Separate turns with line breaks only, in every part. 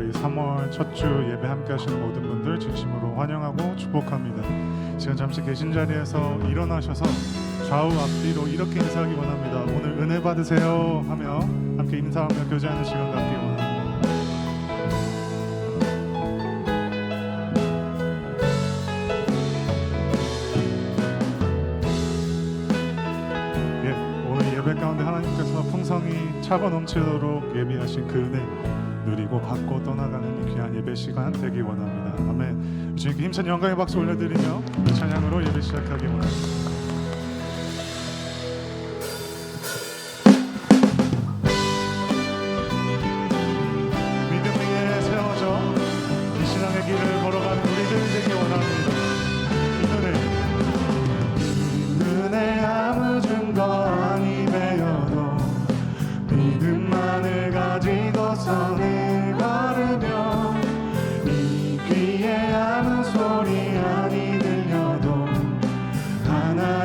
우리 3월 첫 주 예배 함께 하시는 모든 분들 진심으로 환영하고 축복합니다. 지금 잠시 계신 자리에서 일어나셔서 좌우 앞뒤로 이렇게 인사하기 원합니다. 오늘 은혜 받으세요 하며 함께 인사하며 교제하는 시간 갖기 원합니다. 오늘 예배 가운데 하나님께서 풍성히 차고 넘치도록 예비하신 그 은혜 누리고 받고 떠나가는 이 귀한 예배 시간 되기 원합니다. 아멘. 주님께 힘찬 영광의 박수 올려드리며 그 찬양으로 예배 시작하기 원합니다. 믿음 위에 세워져 이 신앙의 길을 걸어가는 우리들이 되기 원합니다. 이 은혜 아무 증거 아니 되어도 믿음만을 가지고 선을 걸으며 이 귀에 아무 소리 아니 들려도 하나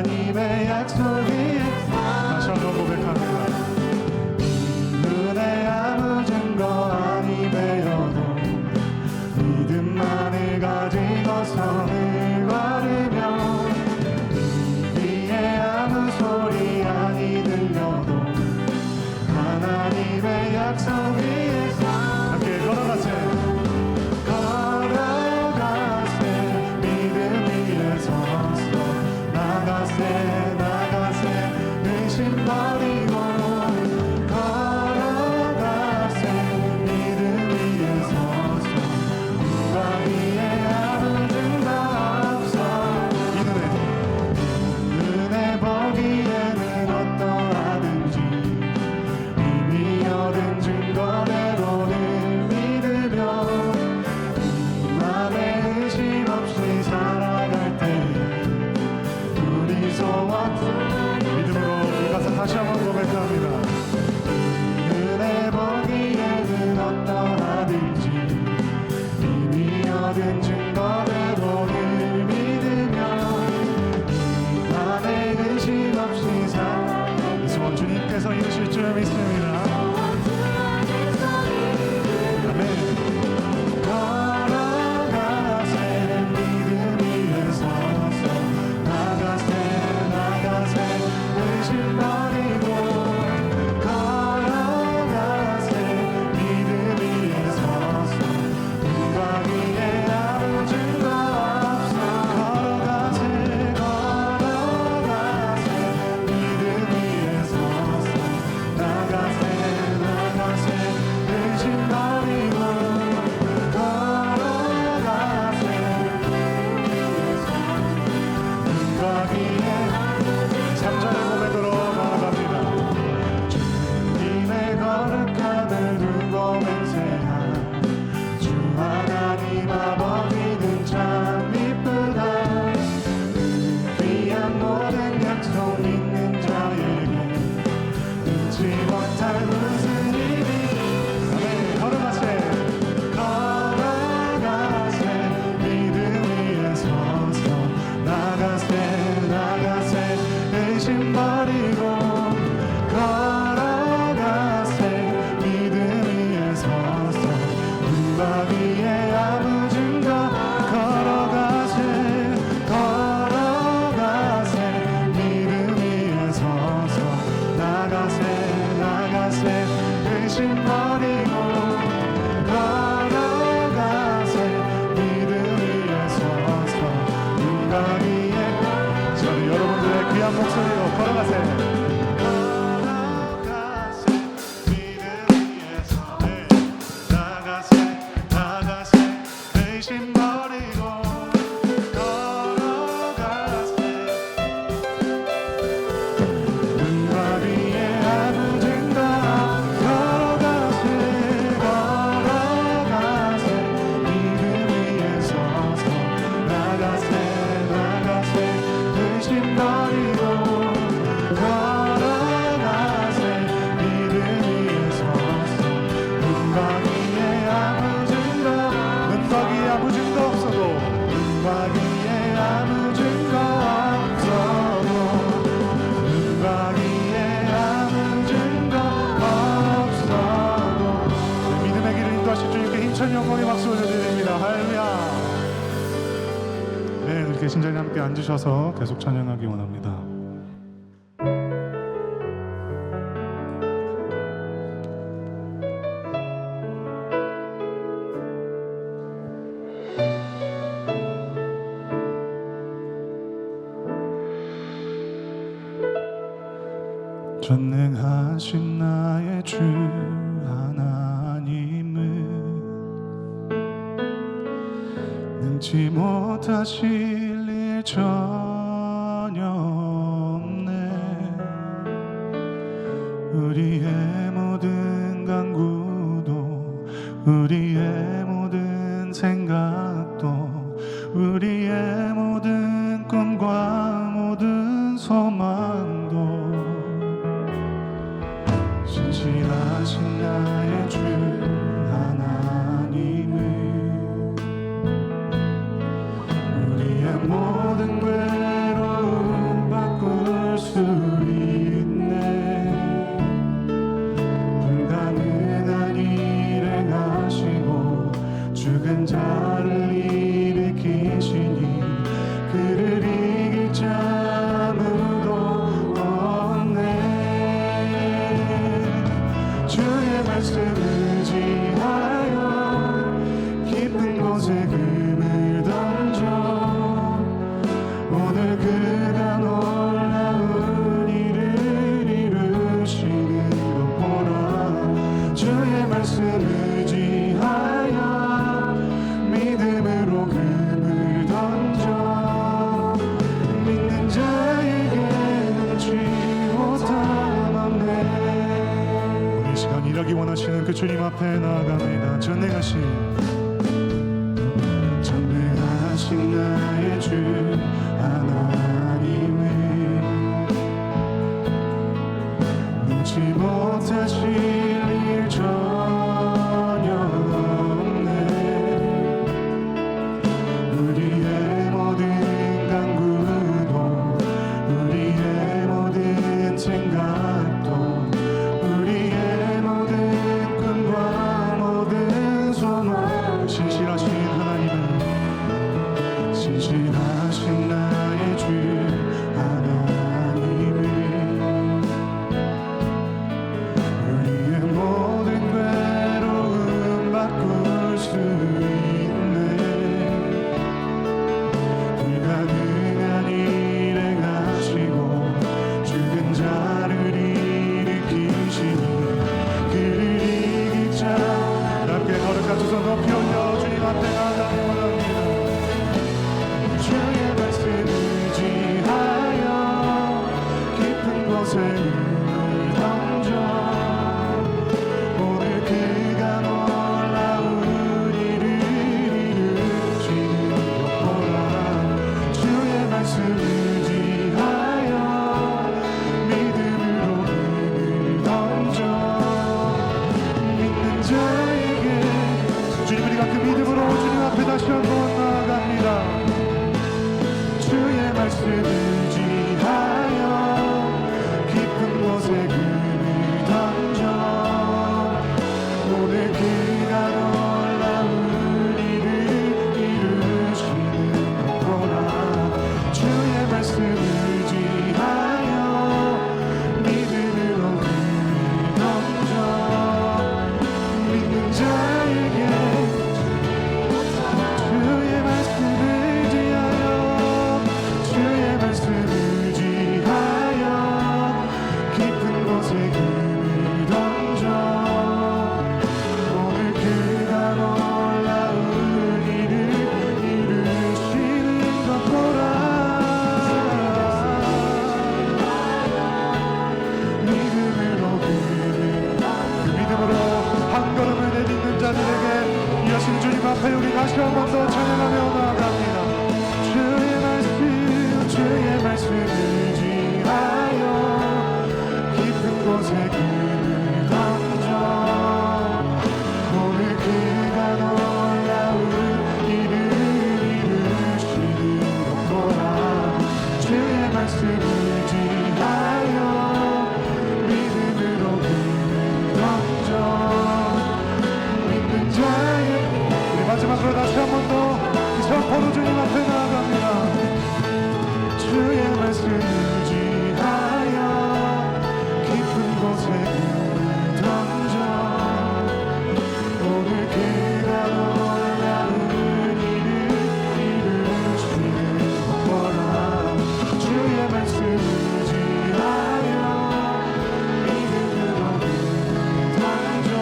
할렐루야. 네, 늘 계신 자리에 함께 앉으셔서 계속 찬양하기 원합니다. 전능하신 나의 주 하나님은 능치 못하실 일 전혀 없네. 우리의 모든 간구도 우리의 모든 생각도 우리의 모든 꿈과 모든 소망도 신실하신 나의 주 하나님은 우리의 모든 괴로움 바꿀 수 있네. 불가능한 일을 행하시고 죽은 자를 일으키시니 그를 이길 자 아무도 없네. 주의 말씀 의지하여 깊은 곳에 금을 던져 오늘 그가 놀라운 일을 이루시는 것 보라. 주의 말씀 의지하여 믿음으로 금을 던져 믿는 자에게 넘지 못함 없네. 이 시간 일하기 원하시는 그 주님 앞에 나아갑니다. 전능하신 나의 주 하나님은 능치 못하실 일 전혀 없네. 우리의 모든 간구도 우리의 모든 생각도 우리의 모든 꿈과 모든 소망 신실하신 하나님은 신실하신 나의 주 하나님은 우리의 모든 괴로움 바꿀 수 있네. 불가능한 일 행하시고 죽은 자를 일으키시니 그를 이길 자. 함께 거룩한 두 손 높이 올려 주님 앞에 나아가기 원합니다. 주의 말씀 의지하여 깊은 곳에 눈을 던져 오늘 그가 놀라운 일을 이루시는 것 보라. 주의 말씀 의지하여 믿음으로 눈을 던져 믿는 자에게 주님 우리가 그 믿음으로 주님 앞에 다시 한번 나아갑니다. 주의 말씀 의지하여 깊은 곳에 금을 던져 오늘 그가 놀라운 일을 이루시는 것 보라. 주의 말씀 의지하여 믿음으로 금을 던져 믿는 자에게 주의 말씀을 주의 말씀 의지하여 깊은 곳에 금을 던져 오늘 그가 놀라운 일을 이루시는 것 보라. 믿음으로 그 믿음으로 한 걸음을 내딛는 자들에게 이어진 주님 앞에 우리 다시 한 번 더 찬양하며 나아갑니다. 주의 말씀 의지하여 깊은 곳에 금을 던져 오늘 그가 놀라운 일을 이루시는 것 보라. 주의 말씀 의지하여 믿음으로 금을 던져 믿는 자의 우리 마저 마지막으로 다시 한 번 더 이 선포로 주님 앞에 나아갑니다. 주의 말씀을 의지하여 깊은 곳에 눈을 던져 오늘 그가 놀라운 일을 이루시는 것보라. 주의 말씀을 의지하여 믿음으로 눈을 던져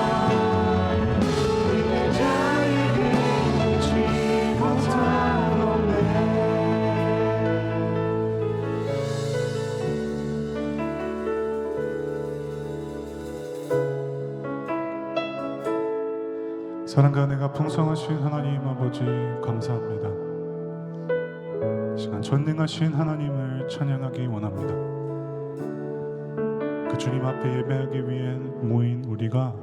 믿는 자에게 잊지 못할 없네. 사랑과 은혜가 풍성하신 하나님 아버지 감사합니다. 시간 전능하신 하나님을 찬양하기 원합니다. 그 주님 앞에 예배하기 위해 모인 우리가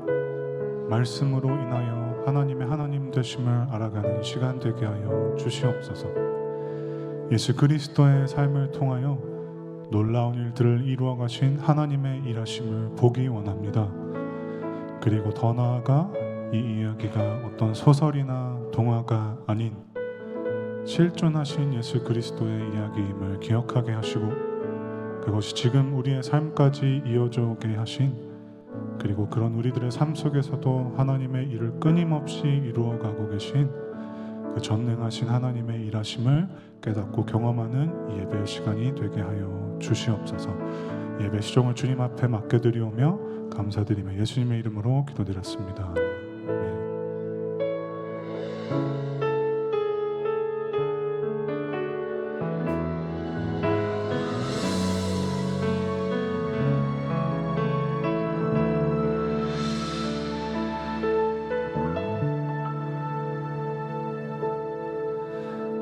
말씀으로 인하여 하나님의 하나님 되심을 알아가는 시간 되게 하여 주시옵소서. 예수 그리스도의 삶을 통하여 놀라운 일들을 이루어 가신 하나님의 일하심을 보기 원합니다. 그리고 더 나아가 이 이야기가 어떤 소설이나 동화가 아닌 실존하신 예수 그리스도의 이야기임을 기억하게 하시고 그것이 지금 우리의 삶까지 이어져 오게 하신, 그리고 그런 우리들의 삶 속에서도 하나님의 일을 끊임없이 이루어가고 계신 그 전능하신 하나님의 일하심을 깨닫고 경험하는 예배 시간이 되게 하여 주시옵소서. 예배 시종을 주님 앞에 맡겨드리오며 감사드리며 예수님의 이름으로 기도드렸습니다.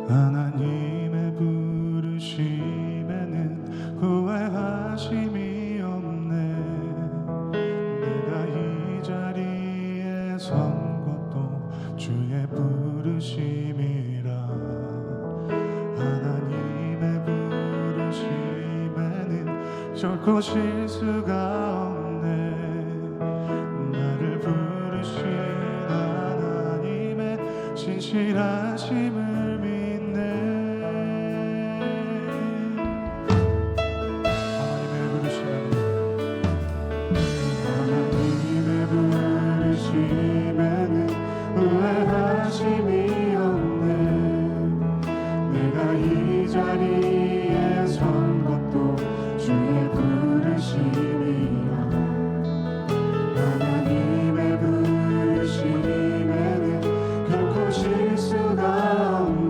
하나님의 부르심에는 후회하심이 없네. 내가 이 자리에 선 것도 주의 부르심이라. 하나님의 부르심에는 결코 실수가 없네. 나를 부르신 하나님의 신실하심을 실수가 없네.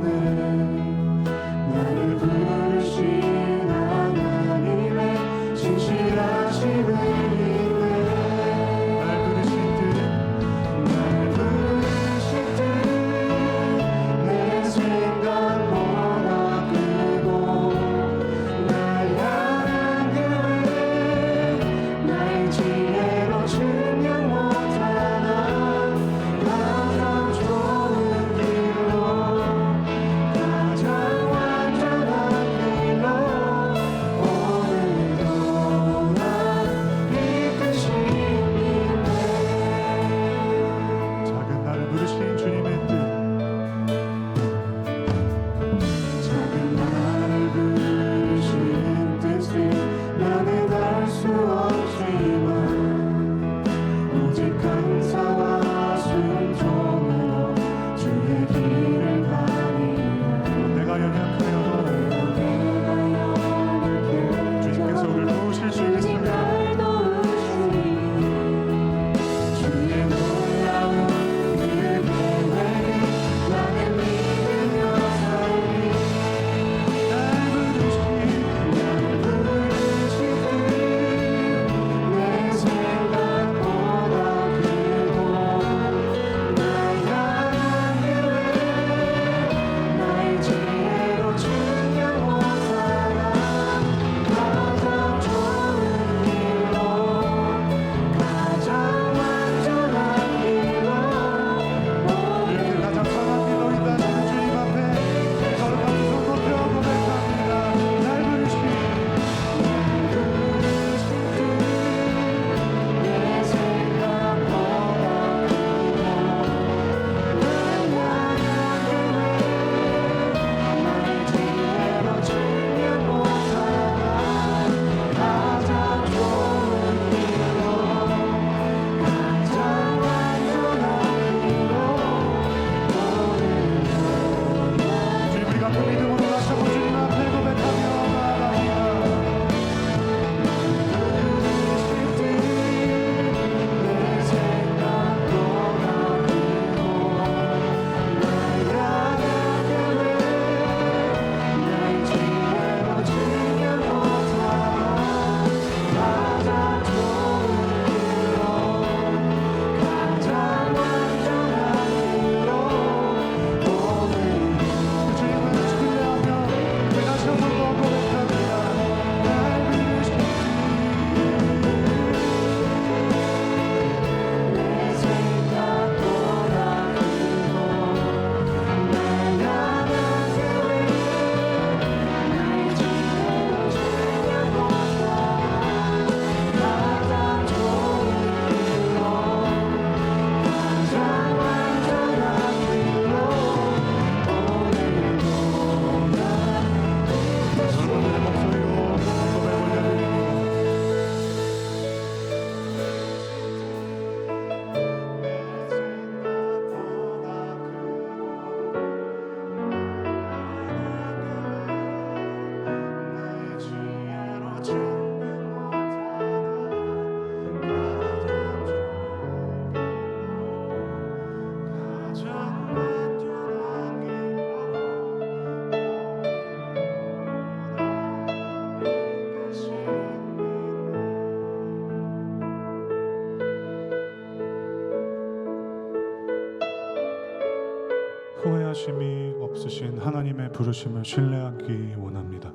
후회하심이 없으신 하나님의 부르심을 신뢰하기 원합니다.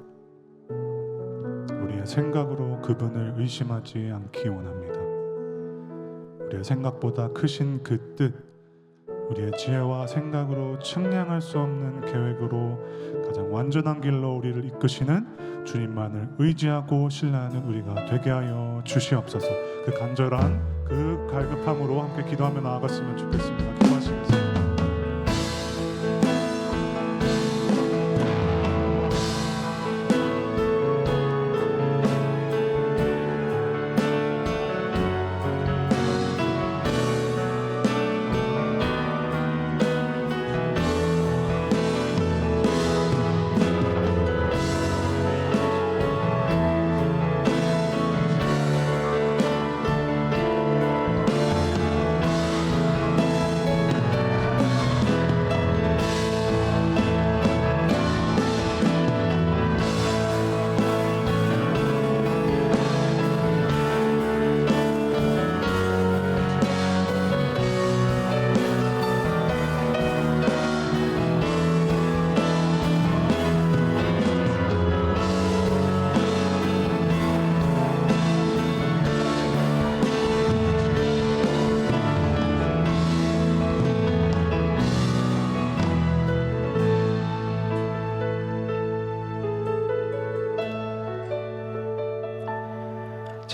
우리의 생각으로 그분을 의심하지 않기 원합니다. 우리의 생각보다 크신 그 뜻, 우리의 지혜와 생각으로 측량할 수 없는 계획으로 가장 완전한 길로 우리를 이끄시는 주님만을 의지하고 신뢰하는 우리가 되게 하여 주시옵소서. 그 간절한 그 갈급함으로 함께 기도하며 나아갔으면 좋겠습니다. 기도하시겠습니다.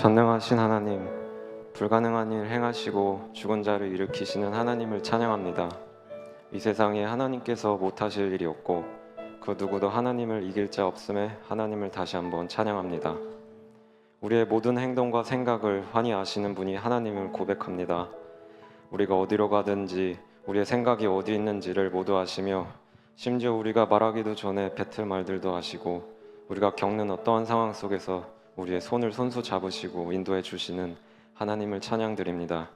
전능하신 하나님, 불가능한 일 행하시고 죽은 자를 일으키시는 하나님을 찬양합니다. 이 세상에 하나님께서 못하실 일이 없고 그 누구도 하나님을 이길 자 없음에 하나님을 다시 한번 찬양합니다. 우리의 모든 행동과 생각을 환히 아시는 분이 하나님을 고백합니다. 우리가 어디로 가든지 우리의 생각이 어디 있는지를 모두 아시며 심지어 우리가 말하기도 전에 뱉을 말들도 아시고 우리가 겪는 어떠한 상황 속에서 우리의 손을 손수 잡으시고 인도해 주시는 하나님을 찬양드립니다.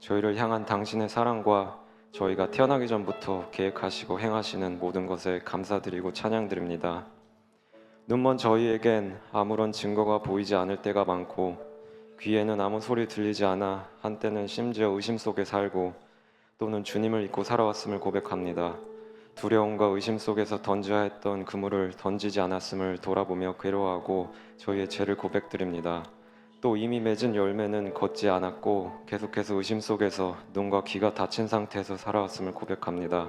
저희를 향한 당신의 사랑과 저희가 태어나기 전부터 계획하시고 행하시는 모든 것에 감사드리고 찬양드립니다. 눈먼 저희에겐 아무런 증거가 보이지 않을 때가 많고 귀에는 아무 소리 들리지 않아 한때는 심지어 의심 속에 살고 또는 주님을 잊고 살아왔음을 고백합니다. 두려움과 의심 속에서 던져야 했던 그물을 던지지 않았음을 돌아보며 괴로워하고 저희의 죄를 고백드립니다. 또 이미 맺은 열매는 걷지 않았고 계속해서 의심 속에서 눈과 귀가 닫힌 상태에서 살아왔음을 고백합니다.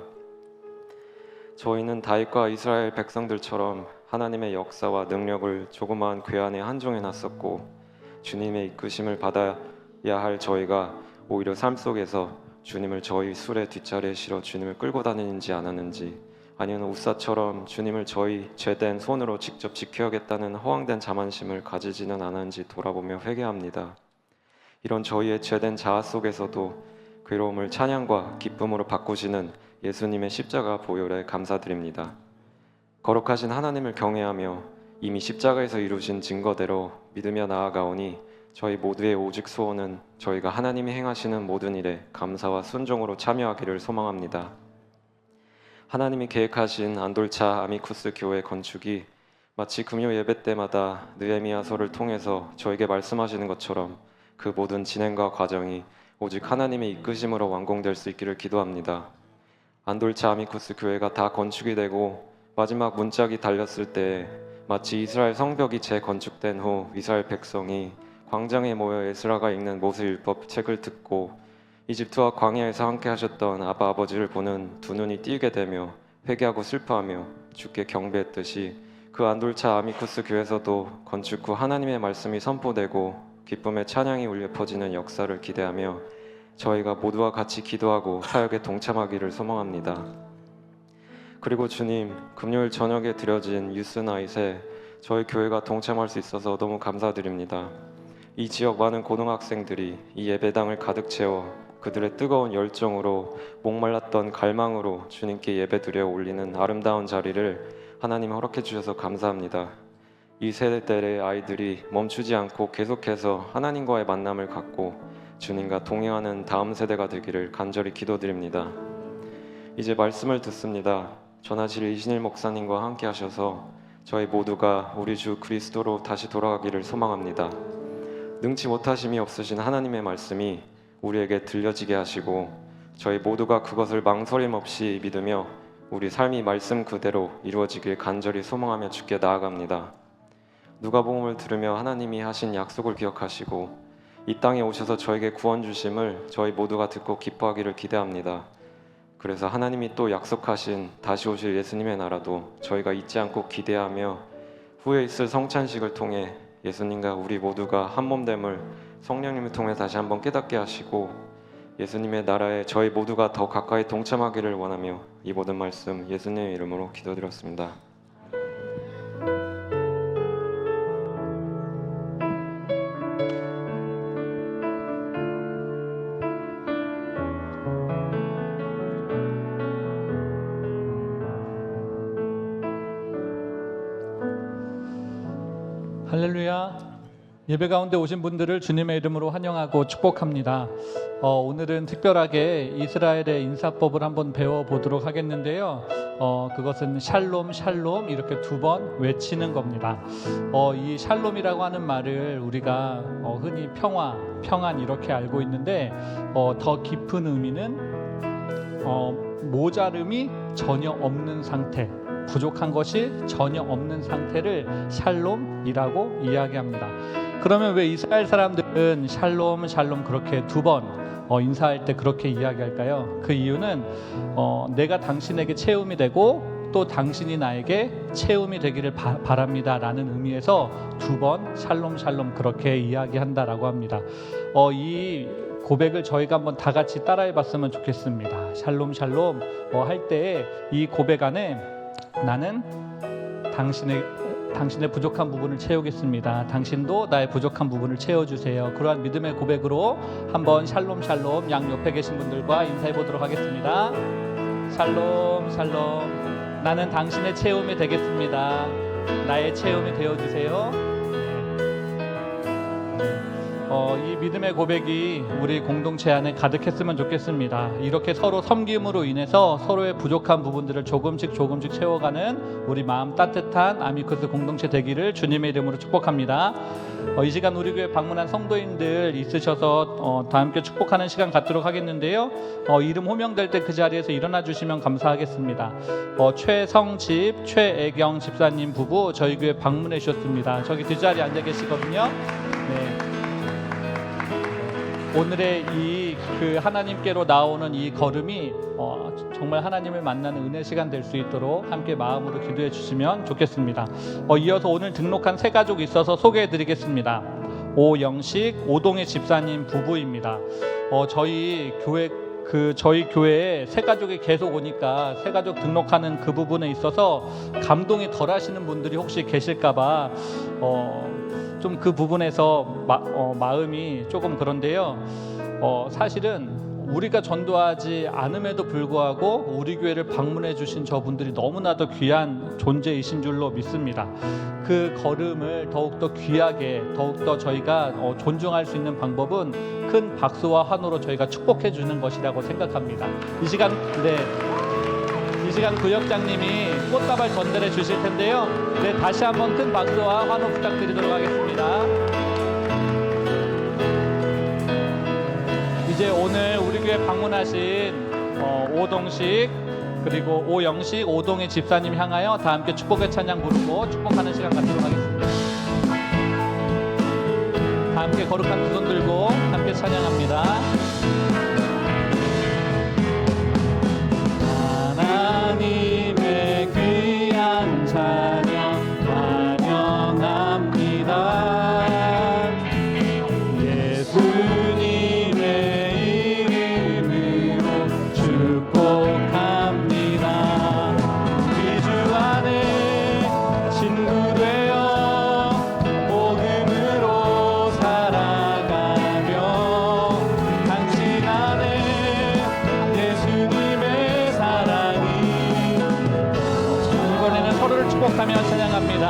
저희는 다윗과 이스라엘 백성들처럼 하나님의 역사와 능력을 조그마한 궤 안에 한정해놨었고 주님의 이끄심을 받아야 할 저희가 오히려 삶 속에서 주님을 저희 술의 뒷자리에 실어 주님을 끌고 다니는지 않았는지 아니면 우사처럼 주님을 저희 죄된 손으로 직접 지켜야겠다는 허황된 자만심을 가지지는 않았는지 돌아보며 회개합니다. 이런 저희의 죄된 자아 속에서도 괴로움을 찬양과 기쁨으로 바꾸시는 예수님의 십자가 보혈에 감사드립니다. 거룩하신 하나님을 경외하며 이미 십자가에서 이루신 증거대로 믿으며 나아가오니 저희 모두의 오직 소원은 저희가 하나님이 행하시는 모든 일에 감사와 순종으로 참여하기를 소망합니다. 하나님이 계획하신 안돌차 아미쿠스 교회 건축이 마치 금요 예배 때마다 느헤미야서를 통해서 저에게 말씀하시는 것처럼 그 모든 진행과 과정이 오직 하나님의 이끄심으로 완공될 수 있기를 기도합니다. 안돌차 아미쿠스 교회가 다 건축이 되고 마지막 문짝이 달렸을 때 마치 이스라엘 성벽이 재건축된 후 이스라엘 백성이 광장에 모여 에스라가 읽는 모세율법 책을 듣고 이집트와 광야에서 함께 하셨던 아바 아버지를 보는 두 눈이 띄게 되며 회개하고 슬퍼하며 주께 경배했듯이 그 안돌차 아미쿠스 교회에서도 건축 후 하나님의 말씀이 선포되고 기쁨의 찬양이 울려 퍼지는 역사를 기대하며 저희가 모두와 같이 기도하고 사역에 동참하기를 소망합니다. 그리고 주님, 금요일 저녁에 드려진 유스나잇에 저희 교회가 동참할 수 있어서 너무 감사드립니다. 이 지역 많은 고등학생들이 이 예배당을 가득 채워 그들의 뜨거운 열정으로 목말랐던 갈망으로 주님께 예배드려 올리는 아름다운 자리를 하나님 허락해 주셔서 감사합니다. 이 세대의 아이들이 멈추지 않고 계속해서 하나님과의 만남을 갖고 주님과 동행하는 다음 세대가 되기를 간절히 기도드립니다. 이제 말씀을 듣습니다. 전하실 이신일 목사님과 함께 하셔서 저희 모두가 우리 주 그리스도로 다시 돌아가기를 소망합니다. 능치 못하심이 없으신 하나님의 말씀이 우리에게 들려지게 하시고 저희 모두가 그것을 망설임 없이 믿으며 우리 삶이 말씀 그대로 이루어지길 간절히 소망하며 주께 나아갑니다. 누가복음을 들으며 하나님이 하신 약속을 기억하시고 이 땅에 오셔서 저에게 구원 주심을 저희 모두가 듣고 기뻐하기를 기대합니다. 그래서 하나님이 또 약속하신 다시 오실 예수님의 나라도 저희가 잊지 않고 기대하며 후에 있을 성찬식을 통해 예수님과 우리 모두가 한 몸됨을 성령님을 통해 다시 한번 깨닫게 하시고 예수님의 나라에 저희 모두가 더 가까이 동참하기를 원하며 이 모든 말씀 예수님의 이름으로 기도드렸습니다.
할렐루야. 예배 가운데 오신 분들을 주님의 이름으로 환영하고 축복합니다. 오늘은 특별하게 이스라엘의 인사법을 한번 배워보도록 하겠는데요. 그것은 샬롬 샬롬 이렇게 2번 외치는 겁니다. 이 샬롬이라고 하는 말을 우리가 흔히 평화, 평안 이렇게 알고 있는데 더 깊은 의미는 모자름이 전혀 없는 상태, 부족한 것이 전혀 없는 상태를 샬롬이라고 이야기합니다. 그러면 왜 이스라엘 사람들은 샬롬 샬롬 그렇게 2번 인사할 때 그렇게 이야기할까요? 그 이유는 내가 당신에게 채움이 되고 또 당신이 나에게 채움이 되기를 바랍니다 라는 의미에서 2번 샬롬 샬롬 그렇게 이야기한다라고 합니다. 이 고백을 저희가 한번 다 같이 따라해 봤으면 좋겠습니다. 샬롬 샬롬 할 때 이 고백 안에 나는 당신의 부족한 부분을 채우겠습니다. 당신도 나의 부족한 부분을 채워주세요. 그러한 믿음의 고백으로 한번 샬롬 샬롬 양 옆에 계신 분들과 인사해 보도록 하겠습니다. 샬롬 샬롬 나는 당신의 채움이 되겠습니다. 나의 채움이 되어주세요. 이 믿음의 고백이 우리 공동체 안에 가득했으면 좋겠습니다. 이렇게 서로 섬김으로 인해서 서로의 부족한 부분들을 조금씩 채워가는 우리 마음 따뜻한 아미크스 공동체 되기를 주님의 이름으로 축복합니다. 이 시간 우리 교회 방문한 성도인들 있으셔서 다 함께 축복하는 시간 갖도록 하겠는데요. 이름 호명될 때 그 자리에서 일어나 주시면 감사하겠습니다. 최성집, 최애경 집사님 부부 저희 교회 방문해 주셨습니다. 저기 뒷자리에 앉아 계시거든요. 네. 오늘의 그 하나님께로 나오는 이 걸음이 정말 하나님을 만나는 은혜 시간 될 수 있도록 함께 마음으로 기도해 주시면 좋겠습니다. 이어서 오늘 등록한 세 가족이 있어서 소개해 드리겠습니다. 오영식, 오동의 집사님 부부입니다. 저희 교회에 새 가족이 계속 오니까 새 가족 등록하는 그 부분에 있어서 감동이 덜 하시는 분들이 혹시 계실까봐 좀 그 부분에서 마음이 조금 그런데요. 사실은 우리가 전도하지 않음에도 불구하고 우리 교회를 방문해 주신 저분들이 너무나도 귀한 존재이신 줄로 믿습니다. 그 걸음을 더욱더 귀하게 더욱더 저희가 존중할 수 있는 방법은 큰 박수와 환호로 저희가 축복해 주는 것이라고 생각합니다. 이 시간 구역장님이 꽃다발 전달해 주실 텐데요. 네, 다시 한번 큰 박수와 환호 부탁드리도록 하겠습니다. 이제 오늘 우리 교회 방문하신 오동식 그리고 오영식, 오동의 집사님 향하여 다 함께 축복의 찬양 부르고 축복하는 시간 갖도록 하겠습니다. 다 함께 거룩한 두 손 들고 함께 찬양합니다. 하나님의 귀한 자녀 환영합니다. 예수님의 이름으로 축복합니다. 우리 주 안에 친구 되어 복음으로 살아가며 당신 안에 예수님의 사랑이 이번에는 서로를 축복하며 찬양합니다.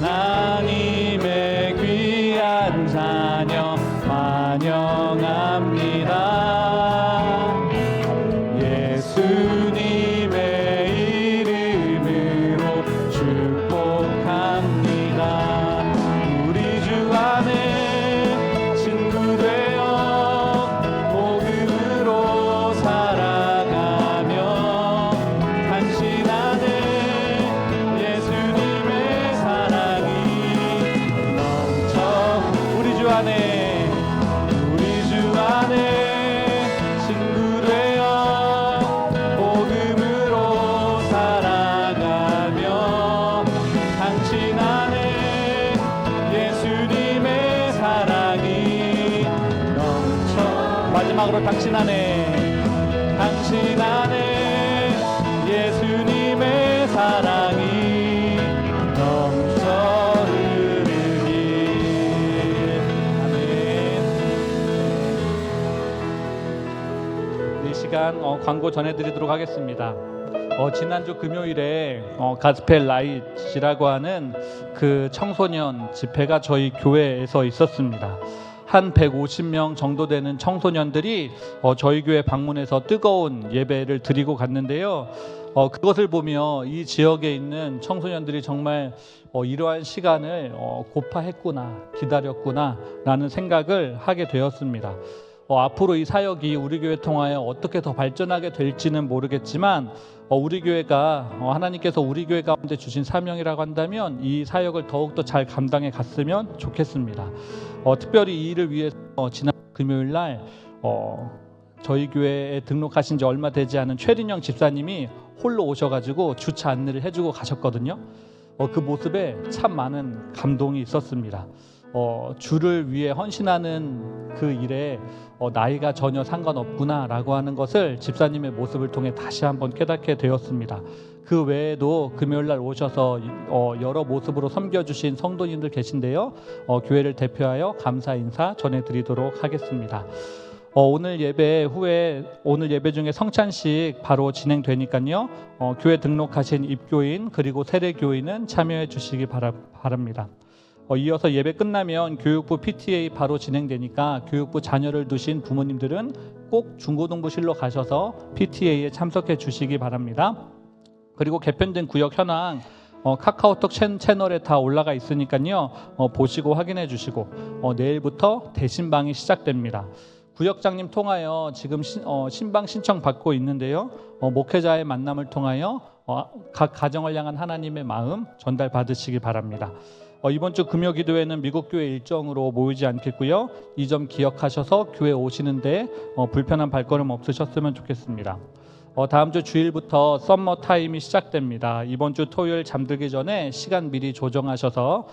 하나님의 귀한 자녀 환영합니다. 예수님의 이름으로 축복합니다. 우리 주 안에 친구 되어 복음으로 살아가며 마지막으로 당신 안에 예수님의 사랑이 넘쳐 흐르길. 아멘. 이 시간 광고 전해드리도록 하겠습니다. 지난주 금요일에 가스펠 라이트라고 하는 그 청소년 집회가 저희 교회에서 있었습니다. 한 150명 정도 되는 청소년들이 저희 교회 방문해서 뜨거운 예배를 드리고 갔는데요. 그것을 보며 이 지역에 있는 청소년들이 정말 이러한 시간을 고파했구나, 기다렸구나 라는 생각을 하게 되었습니다. 앞으로 이 사역이 우리 교회 통하여 어떻게 더 발전하게 될지는 모르겠지만 우리 교회가 하나님께서 우리 교회 가운데 주신 사명이라고 한다면 이 사역을 더욱더 잘 감당해 갔으면 좋겠습니다. 특별히 이 일을 위해서 지난 금요일 날 저희 교회에 등록하신 지 얼마 되지 않은 최린영 집사님이 홀로 오셔가지고 주차 안내를 해주고 가셨거든요. 그 모습에 참 많은 감동이 있었습니다. 주를 위해 헌신하는 그 일에 나이가 전혀 상관없구나라고 하는 것을 집사님의 모습을 통해 다시 한번 깨닫게 되었습니다. 그 외에도 금요일날 오셔서 여러 모습으로 섬겨주신 성도님들 계신데요. 교회를 대표하여 감사 인사 전해드리도록 하겠습니다. 오늘 예배 후에 오늘 예배 중에 성찬식 바로 진행되니까요. 교회 등록하신 입교인 그리고 세례교인은 참여해 주시기 바랍니다. 이어서 예배 끝나면 교육부 PTA 바로 진행되니까 교육부 자녀를 두신 부모님들은 꼭 중고등부실로 가셔서 PTA에 참석해 주시기 바랍니다. 그리고 개편된 구역 현황 카카오톡 채널에 다 올라가 있으니까요. 보시고 확인해 주시고 내일부터 대신방이 시작됩니다. 구역장님 통하여 지금 신방 신청 받고 있는데요. 목회자의 만남을 통하여 각 가정을 향한 하나님의 마음 전달 받으시기 바랍니다. 이번 주 금요 기도회는 미국 교회 일정으로 모이지 않겠고요. 이 점 기억하셔서 교회 오시는데 불편한 발걸음 없으셨으면 좋겠습니다. 다음 주 주일부터 썸머 타임이 시작됩니다. 이번 주 토요일 잠들기 전에 시간 미리 조정하셔서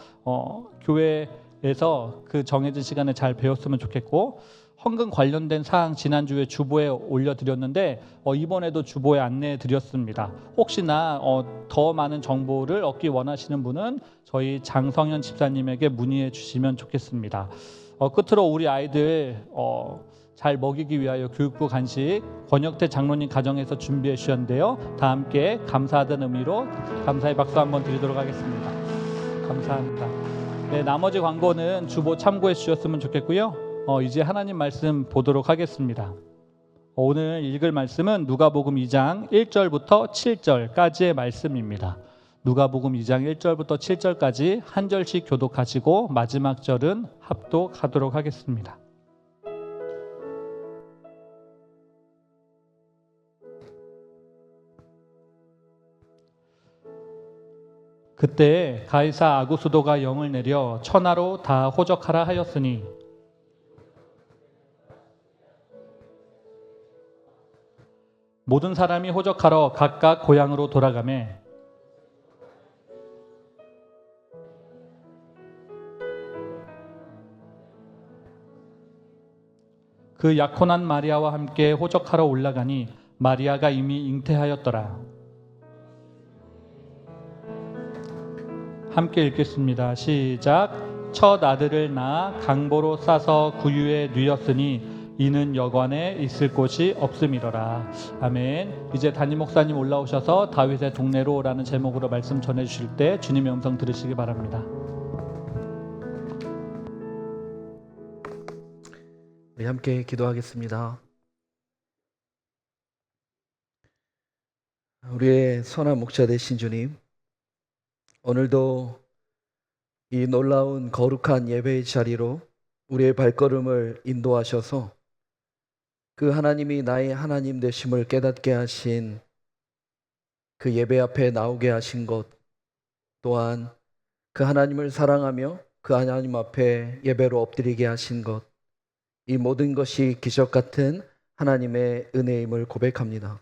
교회에서 그 정해진 시간에 잘 배웠으면 좋겠고, 헌금 관련된 사항 지난주에 주보에 올려드렸는데 이번에도 주보에 안내해 드렸습니다. 혹시나 더 많은 정보를 얻기 원하시는 분은 저희 장성현 집사님에게 문의해 주시면 좋겠습니다. 끝으로 우리 아이들 잘 먹이기 위하여 교육부 간식 권혁태 장로님 가정에서 준비해 주셨는데요. 다 함께 감사하다는 의미로 감사의 박수 한번 드리도록 하겠습니다. 감사합니다. 네, 나머지 광고는 주보 참고해 주셨으면 좋겠고요. 이제 하나님 말씀 보도록 하겠습니다. 오늘 읽을 말씀은 누가복음 2장 1절부터 7절까지의 말씀입니다. 누가복음 2장 1절부터 7절까지 한 절씩 교독하시고 마지막 절은 합독하도록 하겠습니다. 그때 가이사 아구수도가 영을 내려 천하로 다 호적하라 하였으니 모든 사람이 호적하러 각각 고향으로 돌아가매 그 약혼한 마리아와 함께 호적하러 올라가니 마리아가 이미 잉태하였더라. 함께 읽겠습니다. 시작. 첫 아들을 낳아 강보로 싸서 구유에 뉘었으니 이는 여관에 있을 곳이 없음이로라. 아멘. 이제 담임 목사님 올라오셔서 다윗의 동네로라는 제목으로 말씀 전해주실 때 주님의 음성 들으시기 바랍니다.
우리 함께 기도하겠습니다. 우리의 선한 목자 되신 주님, 오늘도 이 놀라운 거룩한 예배의 자리로 우리의 발걸음을 인도하셔서 그 하나님이 나의 하나님 되심을 깨닫게 하신 그 예배 앞에 나오게 하신 것, 또한 그 하나님을 사랑하며 그 하나님 앞에 예배로 엎드리게 하신 것, 이 모든 것이 기적 같은 하나님의 은혜임을 고백합니다.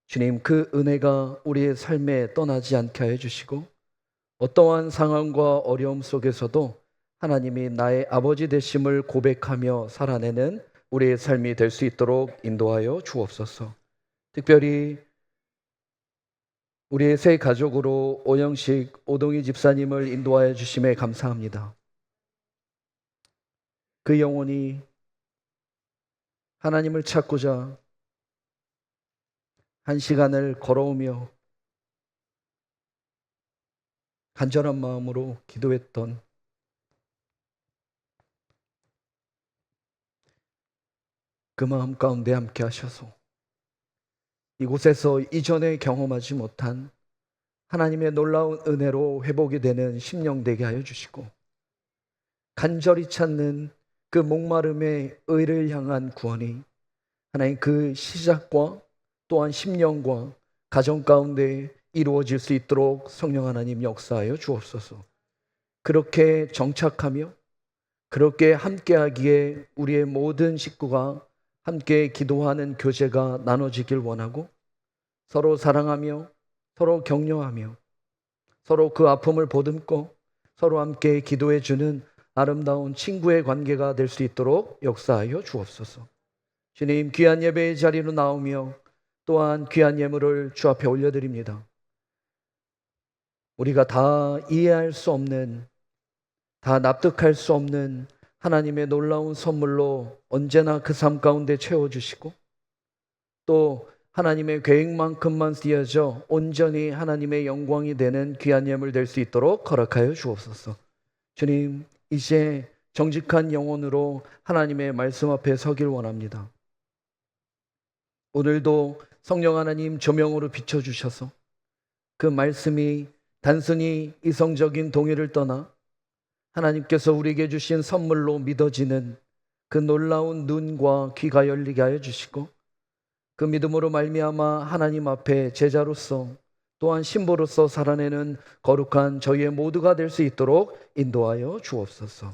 주님, 그 은혜가 우리의 삶에 떠나지 않게 하여 주시고 어떠한 상황과 어려움 속에서도 하나님이 나의 아버지 되심을 고백하며 살아내는 우리의 삶이 될 수 있도록 인도하여 주옵소서. 특별히 우리의 새 가족으로 오영식 오동희 집사님을 인도하여 주심에 감사합니다. 그 영혼이 하나님을 찾고자 한 시간을 걸어오며 간절한 마음으로 기도했던 그 마음 가운데 함께 하셔서 이곳에서 이전에 경험하지 못한 하나님의 놀라운 은혜로 회복이 되는 심령 되게 하여 주시고, 간절히 찾는 그 목마름의 의를 향한 구원이 하나님 그 시작과 또한 심령과 가정 가운데 이루어질 수 있도록 성령 하나님 역사하여 주옵소서. 그렇게 정착하며 그렇게 함께하기에 우리의 모든 식구가 함께 기도하는 교제가 나눠지길 원하고, 서로 사랑하며 서로 격려하며 서로 그 아픔을 보듬고 서로 함께 기도해 주는 아름다운 친구의 관계가 될 수 있도록 역사하여 주옵소서. 주님, 귀한 예배의 자리로 나오며 또한 귀한 예물을 주 앞에 올려드립니다. 우리가 다 이해할 수 없는, 다 납득할 수 없는 하나님의 놀라운 선물로 언제나 그 삶 가운데 채워주시고, 또 하나님의 계획만큼만 쓰여져 온전히 하나님의 영광이 되는 귀한 예물 될 수 있도록 허락하여 주옵소서. 주님, 이제 정직한 영혼으로 하나님의 말씀 앞에 서길 원합니다. 오늘도 성령 하나님 조명으로 비춰주셔서 그 말씀이 단순히 이성적인 동의를 떠나 하나님께서 우리에게 주신 선물로 믿어지는 그 놀라운 눈과 귀가 열리게 하여 주시고, 그 믿음으로 말미암아 하나님 앞에 제자로서 또한 신부로서 살아내는 거룩한 저희의 모두가 될 수 있도록 인도하여 주옵소서.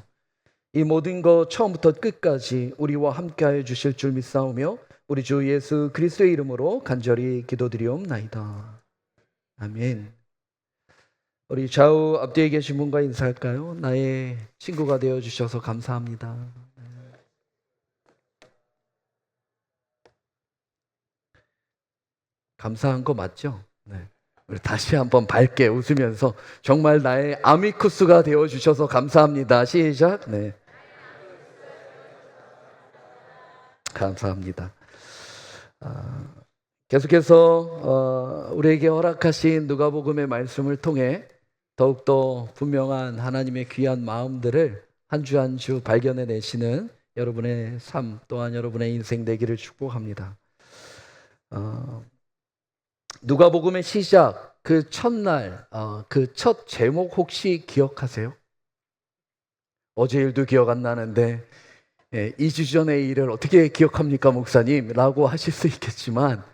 이 모든 것 처음부터 끝까지 우리와 함께하여 주실 줄 믿사오며 우리 주 예수 그리스도의 이름으로 간절히 기도드리옵나이다. 아멘. 우리 좌우 앞뒤에 계신 분과 인사할까요? 나의 친구가 되어주셔서 감사합니다. 감사한 거 맞죠? 네. 우리 다시 한번 밝게 웃으면서 정말 나의 아미쿠스가 되어주셔서 감사합니다. 시작. 네. 감사합니다. 계속해서 우리에게 허락하신 누가복음의 말씀을 통해 더욱더 분명한 하나님의 귀한 마음들을 한 주 한 주 발견해내시는 여러분의 삶 또한 여러분의 인생 되기를 축복합니다. 누가복음의 시작, 그 첫날, 그 첫 제목 혹시 기억하세요? 어제 일도 기억 안 나는데 2주 전의 일을 어떻게 기억합니까 목사님? 라고 하실 수 있겠지만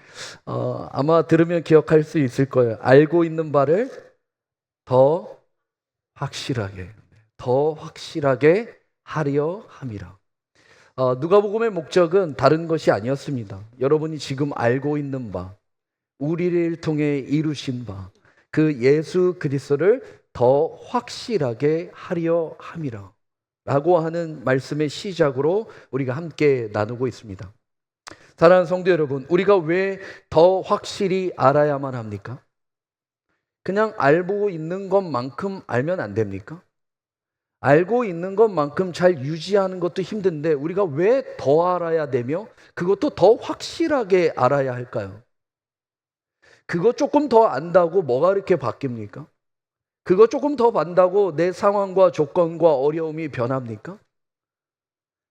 아마 들으면 기억할 수 있을 거예요. 알고 있는 바를 더 확실하게 하려 함이라. 누가복음의 목적은 다른 것이 아니었습니다. 여러분이 지금 알고 있는 바, 우리를 통해 이루신 바, 그 예수 그리스도를 더 확실하게 하려 함이라 라고 하는 말씀의 시작으로 우리가 함께 나누고 있습니다. 사랑하는 성도 여러분, 우리가 왜 더 확실히 알아야만 합니까? 그냥 알고 있는 것만큼 알면 안 됩니까? 알고 있는 것만큼 잘 유지하는 것도 힘든데 우리가 왜 더 알아야 되며 그것도 더 확실하게 알아야 할까요? 그거 조금 더 안다고 뭐가 이렇게 바뀝니까? 그거 조금 더 안다고 내 상황과 조건과 어려움이 변합니까?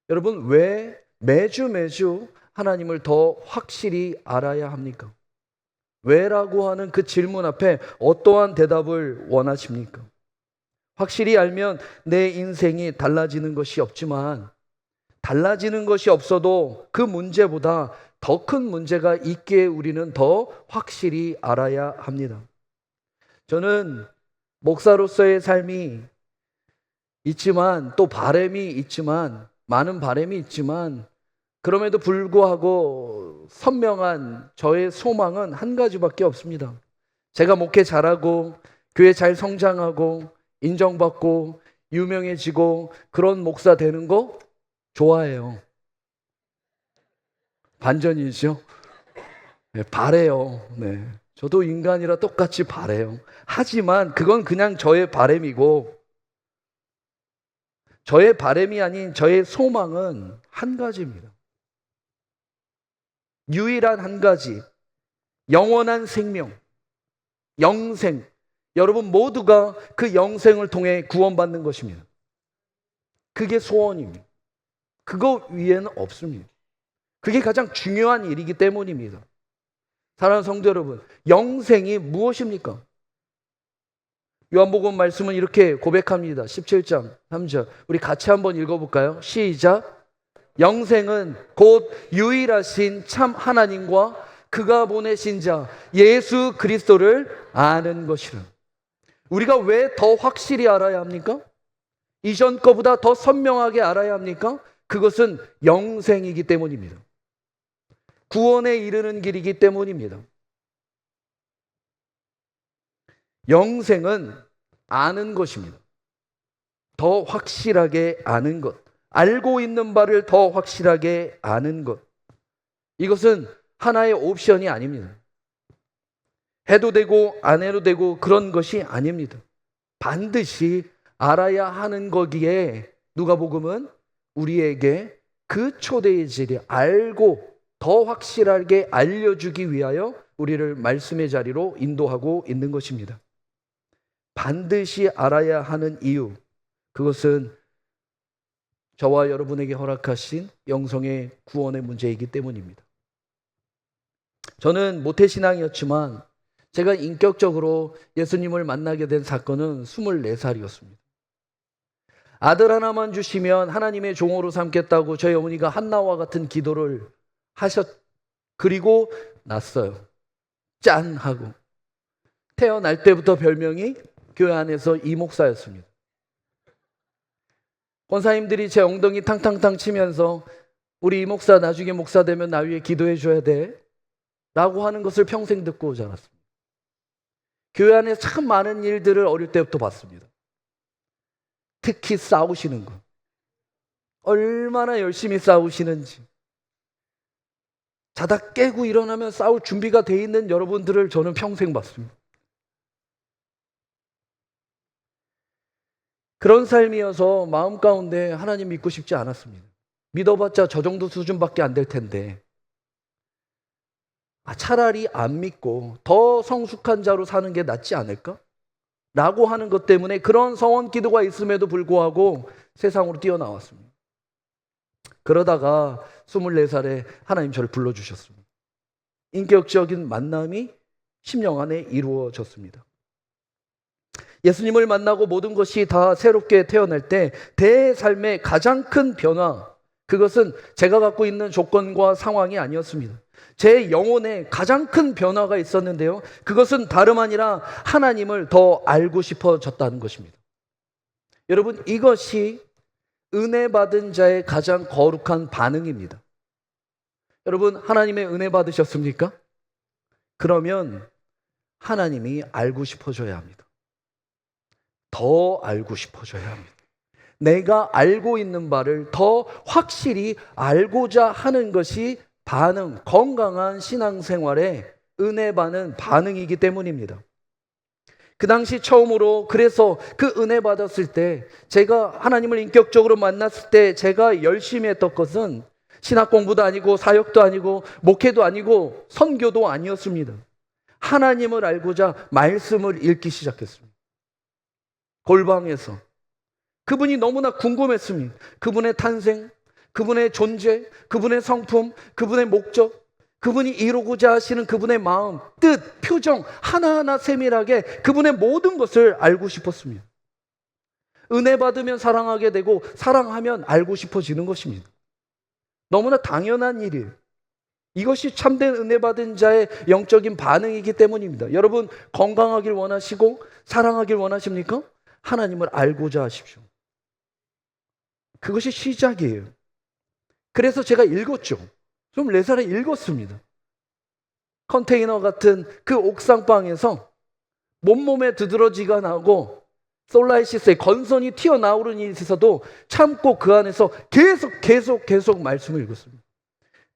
여러분, 왜 매주 하나님을 더 확실히 알아야 합니까? 왜라고 하는 그 질문 앞에 어떠한 대답을 원하십니까? 확실히 알면 내 인생이 달라지는 것이 없지만 달라지는 것이 없어도 그 문제보다 더 큰 문제가 있기에 우리는 더 확실히 알아야 합니다. 저는 목사로서의 삶이 있지만 또 바람이 있지만 많은 바람이 있지만 그럼에도 불구하고 선명한 저의 소망은 한 가지밖에 없습니다. 제가 목회 잘하고 교회 잘 성장하고 인정받고 유명해지고 그런 목사 되는 거 좋아해요. 반전이죠. 네, 바래요. 네. 저도 인간이라 똑같이 바래요. 하지만 그건 그냥 저의 바램이고, 저의 바램이 아닌 저의 소망은 한 가지입니다. 유일한 한 가지, 영원한 생명, 영생. 여러분 모두가 그 영생을 통해 구원받는 것입니다. 그게 소원입니다. 그거 위에는 없습니다. 그게 가장 중요한 일이기 때문입니다. 사랑하는 성도 여러분, 영생이 무엇입니까? 요한복음 말씀은 이렇게 고백합니다. 17장 3절. 우리 같이 한번 읽어볼까요? 시작. 영생은 곧 유일하신 참 하나님과 그가 보내신 자 예수 그리스도를 아는 것이라. 우리가 왜 더 확실히 알아야 합니까? 이전 거보다 더 선명하게 알아야 합니까? 그것은 영생이기 때문입니다. 구원에 이르는 길이기 때문입니다. 영생은 아는 것입니다. 더 확실하게 아는 것. 알고 있는 바를 더 확실하게 아는 것. 이것은 하나의 옵션이 아닙니다. 해도 되고 안 해도 되고 그런 것이 아닙니다. 반드시 알아야 하는 거기에 누가복음은 우리에게 그 초대의 진리 알고 더 확실하게 알려주기 위하여 우리를 말씀의 자리로 인도하고 있는 것입니다. 반드시 알아야 하는 이유, 그것은 저와 여러분에게 허락하신 영성의 구원의 문제이기 때문입니다. 저는 모태신앙이었지만 제가 인격적으로 예수님을 만나게 된 사건은 24살이었습니다. 아들 하나만 주시면 하나님의 종으로 삼겠다고 저희 어머니가 한나와 같은 기도를 그리고 났어요. 짠 하고. 태어날 때부터 별명이 교회 안에서 이목사였습니다. 권사님들이 제 엉덩이 탕탕탕 치면서 우리 이목사 나중에 목사 되면 나 위해 기도해 줘야 돼 라고 하는 것을 평생 듣고 자랐습니다. 교회 안에 참 많은 일들을 어릴 때부터 봤습니다. 특히 싸우시는 거. 얼마나 열심히 싸우시는지. 자다 깨고 일어나면 싸울 준비가 돼 있는 여러분들을 저는 평생 봤습니다. 그런 삶이어서 마음 가운데 하나님 믿고 싶지 않았습니다. 믿어봤자 저 정도 수준밖에 안 될 텐데 차라리 안 믿고 더 성숙한 자로 사는 게 낫지 않을까? 라고 하는 것 때문에 그런 성원 기도가 있음에도 불구하고 세상으로 뛰어나왔습니다. 그러다가 24살에 하나님 저를 불러주셨습니다. 인격적인 만남이 10년 안에 이루어졌습니다. 예수님을 만나고 모든 것이 다 새롭게 태어날 때 내 삶의 가장 큰 변화, 그것은 제가 갖고 있는 조건과 상황이 아니었습니다. 제 영혼에 가장 큰 변화가 있었는데요, 그것은 다름 아니라 하나님을 더 알고 싶어졌다는 것입니다. 여러분, 이것이 은혜 받은 자의 가장 거룩한 반응입니다. 여러분, 하나님의 은혜 받으셨습니까? 그러면 하나님이 알고 싶어져야 합니다. 더 알고 싶어져야 합니다. 내가 알고 있는 바를 더 확실히 알고자 하는 것이 반응, 건강한 신앙생활에 은혜 받는 반응이기 때문입니다. 그 당시 처음으로 그래서 그 은혜 받았을 때 제가 하나님을 인격적으로 만났을 때 제가 열심히 했던 것은 신학 공부도 아니고 사역도 아니고 목회도 아니고 선교도 아니었습니다. 하나님을 알고자 말씀을 읽기 시작했습니다. 골방에서 그분이 너무나 궁금했습니다. 그분의 탄생, 그분의 존재, 그분의 성품, 그분의 목적, 그분이 이루고자 하시는 그분의 마음, 뜻, 표정 하나하나 세밀하게 그분의 모든 것을 알고 싶었습니다. 은혜 받으면 사랑하게 되고 사랑하면 알고 싶어지는 것입니다. 너무나 당연한 일이에요. 이것이 참된 은혜 받은 자의 영적인 반응이기 때문입니다. 여러분, 건강하길 원하시고 사랑하길 원하십니까? 하나님을 알고자 하십시오. 그것이 시작이에요. 그래서 제가 읽었죠. 24살에 읽었습니다. 컨테이너 같은 그 옥상방에서 몸몸에 두드러지가 나고 솔라이시스의 건선이 튀어나오는 일이 있어도 참고 그 안에서 계속 말씀을 읽었습니다.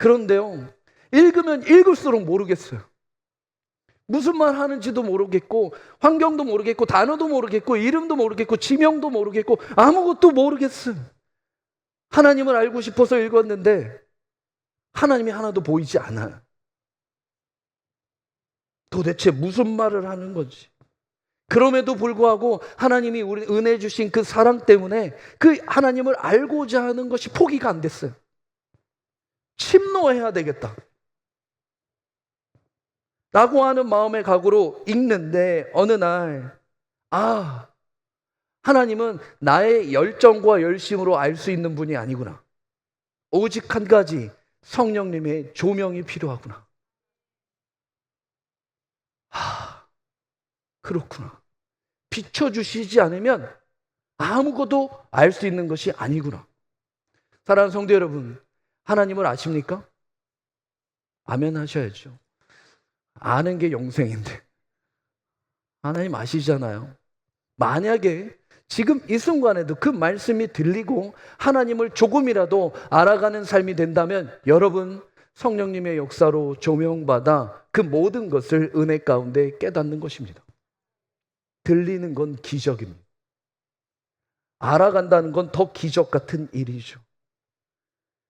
그런데요, 읽으면 읽을수록 모르겠어요. 무슨 말 하는지도 모르겠고, 환경도 모르겠고, 단어도 모르겠고, 이름도 모르겠고, 지명도 모르겠고, 아무것도 모르겠어요. 하나님을 알고 싶어서 읽었는데 하나님이 하나도 보이지 않아요. 도대체 무슨 말을 하는 건지. 그럼에도 불구하고 하나님이 우리 은혜 주신 그 사랑 때문에 그 하나님을 알고자 하는 것이 포기가 안 됐어요. 침노해야 되겠다 라고 하는 마음의 각오로 읽는데, 어느 날 하나님은 나의 열정과 열심으로 알 수 있는 분이 아니구나. 오직 한 가지, 성령님의 조명이 필요하구나. 그렇구나. 비춰주시지 않으면 아무것도 알 수 있는 것이 아니구나. 사랑하는 성도 여러분, 하나님을 아십니까? 아멘 하셔야죠. 아는 게 영생인데. 하나님 아시잖아요. 만약에 지금 이 순간에도 그 말씀이 들리고 하나님을 조금이라도 알아가는 삶이 된다면, 여러분 성령님의 역사로 조명받아 그 모든 것을 은혜 가운데 깨닫는 것입니다. 들리는 건 기적입니다. 알아간다는 건 더 기적 같은 일이죠.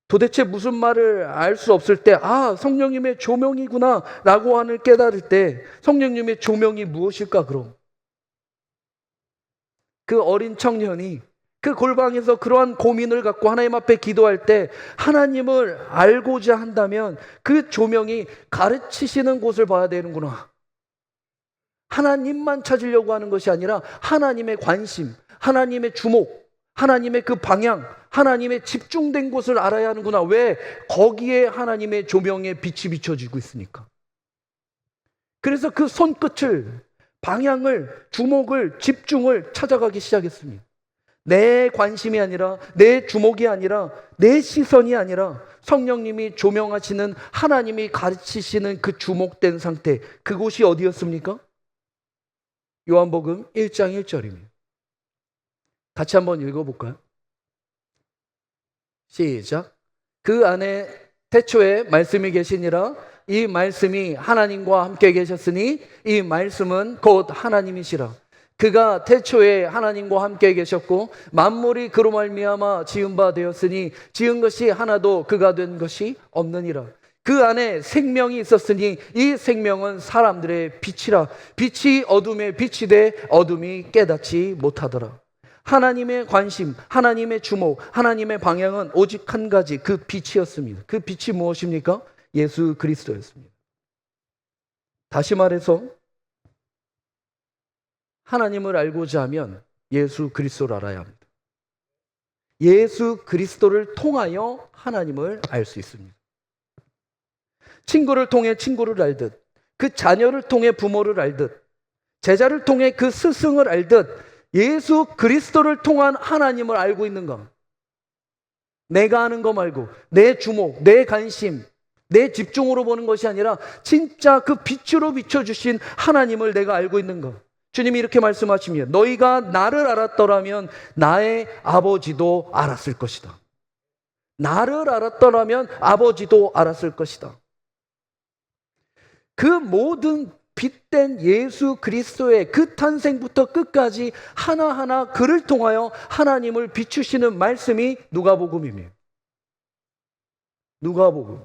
도대체 무슨 말을 알 수 없을 때 성령님의 조명이구나 라고 하는 깨달을 때, 성령님의 조명이 무엇일까? 그럼 그 어린 청년이 그 골방에서 그러한 고민을 갖고 하나님 앞에 기도할 때, 하나님을 알고자 한다면 그 조명이 가르치시는 곳을 봐야 되는구나. 하나님만 찾으려고 하는 것이 아니라 하나님의 관심, 하나님의 주목, 하나님의 그 방향, 하나님의 집중된 곳을 알아야 하는구나. 왜? 거기에 하나님의 조명의 빛이 비춰지고 있으니까. 그래서 그 손끝을, 방향을, 주목을, 집중을 찾아가기 시작했습니다. 내 관심이 아니라, 내 주목이 아니라, 내 시선이 아니라 성령님이 조명하시는, 하나님이 가르치시는 그 주목된 상태, 그곳이 어디였습니까? 요한복음 1장 1절입니다. 같이 한번 읽어볼까요? 시작. 그 안에 태초에 말씀이 계시니라. 이 말씀이 하나님과 함께 계셨으니 이 말씀은 곧 하나님이시라. 그가 태초에 하나님과 함께 계셨고 만물이 그로 말미암아 지은 바 되었으니 지은 것이 하나도 그가 된 것이 없느니라. 그 안에 생명이 있었으니 이 생명은 사람들의 빛이라. 빛이 어둠에 빛이 돼 어둠이 깨닫지 못하더라. 하나님의 관심, 하나님의 주목, 하나님의 방향은 오직 한 가지, 그 빛이었습니다. 그 빛이 무엇입니까? 예수 그리스도였습니다. 다시 말해서 하나님을 알고자 하면 예수 그리스도를 알아야 합니다. 예수 그리스도를 통하여 하나님을 알 수 있습니다. 친구를 통해 친구를 알듯, 그 자녀를 통해 부모를 알듯, 제자를 통해 그 스승을 알듯 예수 그리스도를 통한 하나님을 알고 있는가? 내가 아는 거 말고 내 주목, 내 관심, 내 집중으로 보는 것이 아니라 진짜 그 빛으로 비춰주신 하나님을 내가 알고 있는가? 주님이 이렇게 말씀하십니다. 너희가 나를 알았더라면 나의 아버지도 알았을 것이다. 나를 알았더라면 아버지도 알았을 것이다. 그 모든 빛된 예수 그리스도의 그 탄생부터 끝까지 하나하나 그를 통하여 하나님을 비추시는 말씀이 누가복음입니다. 누가복음.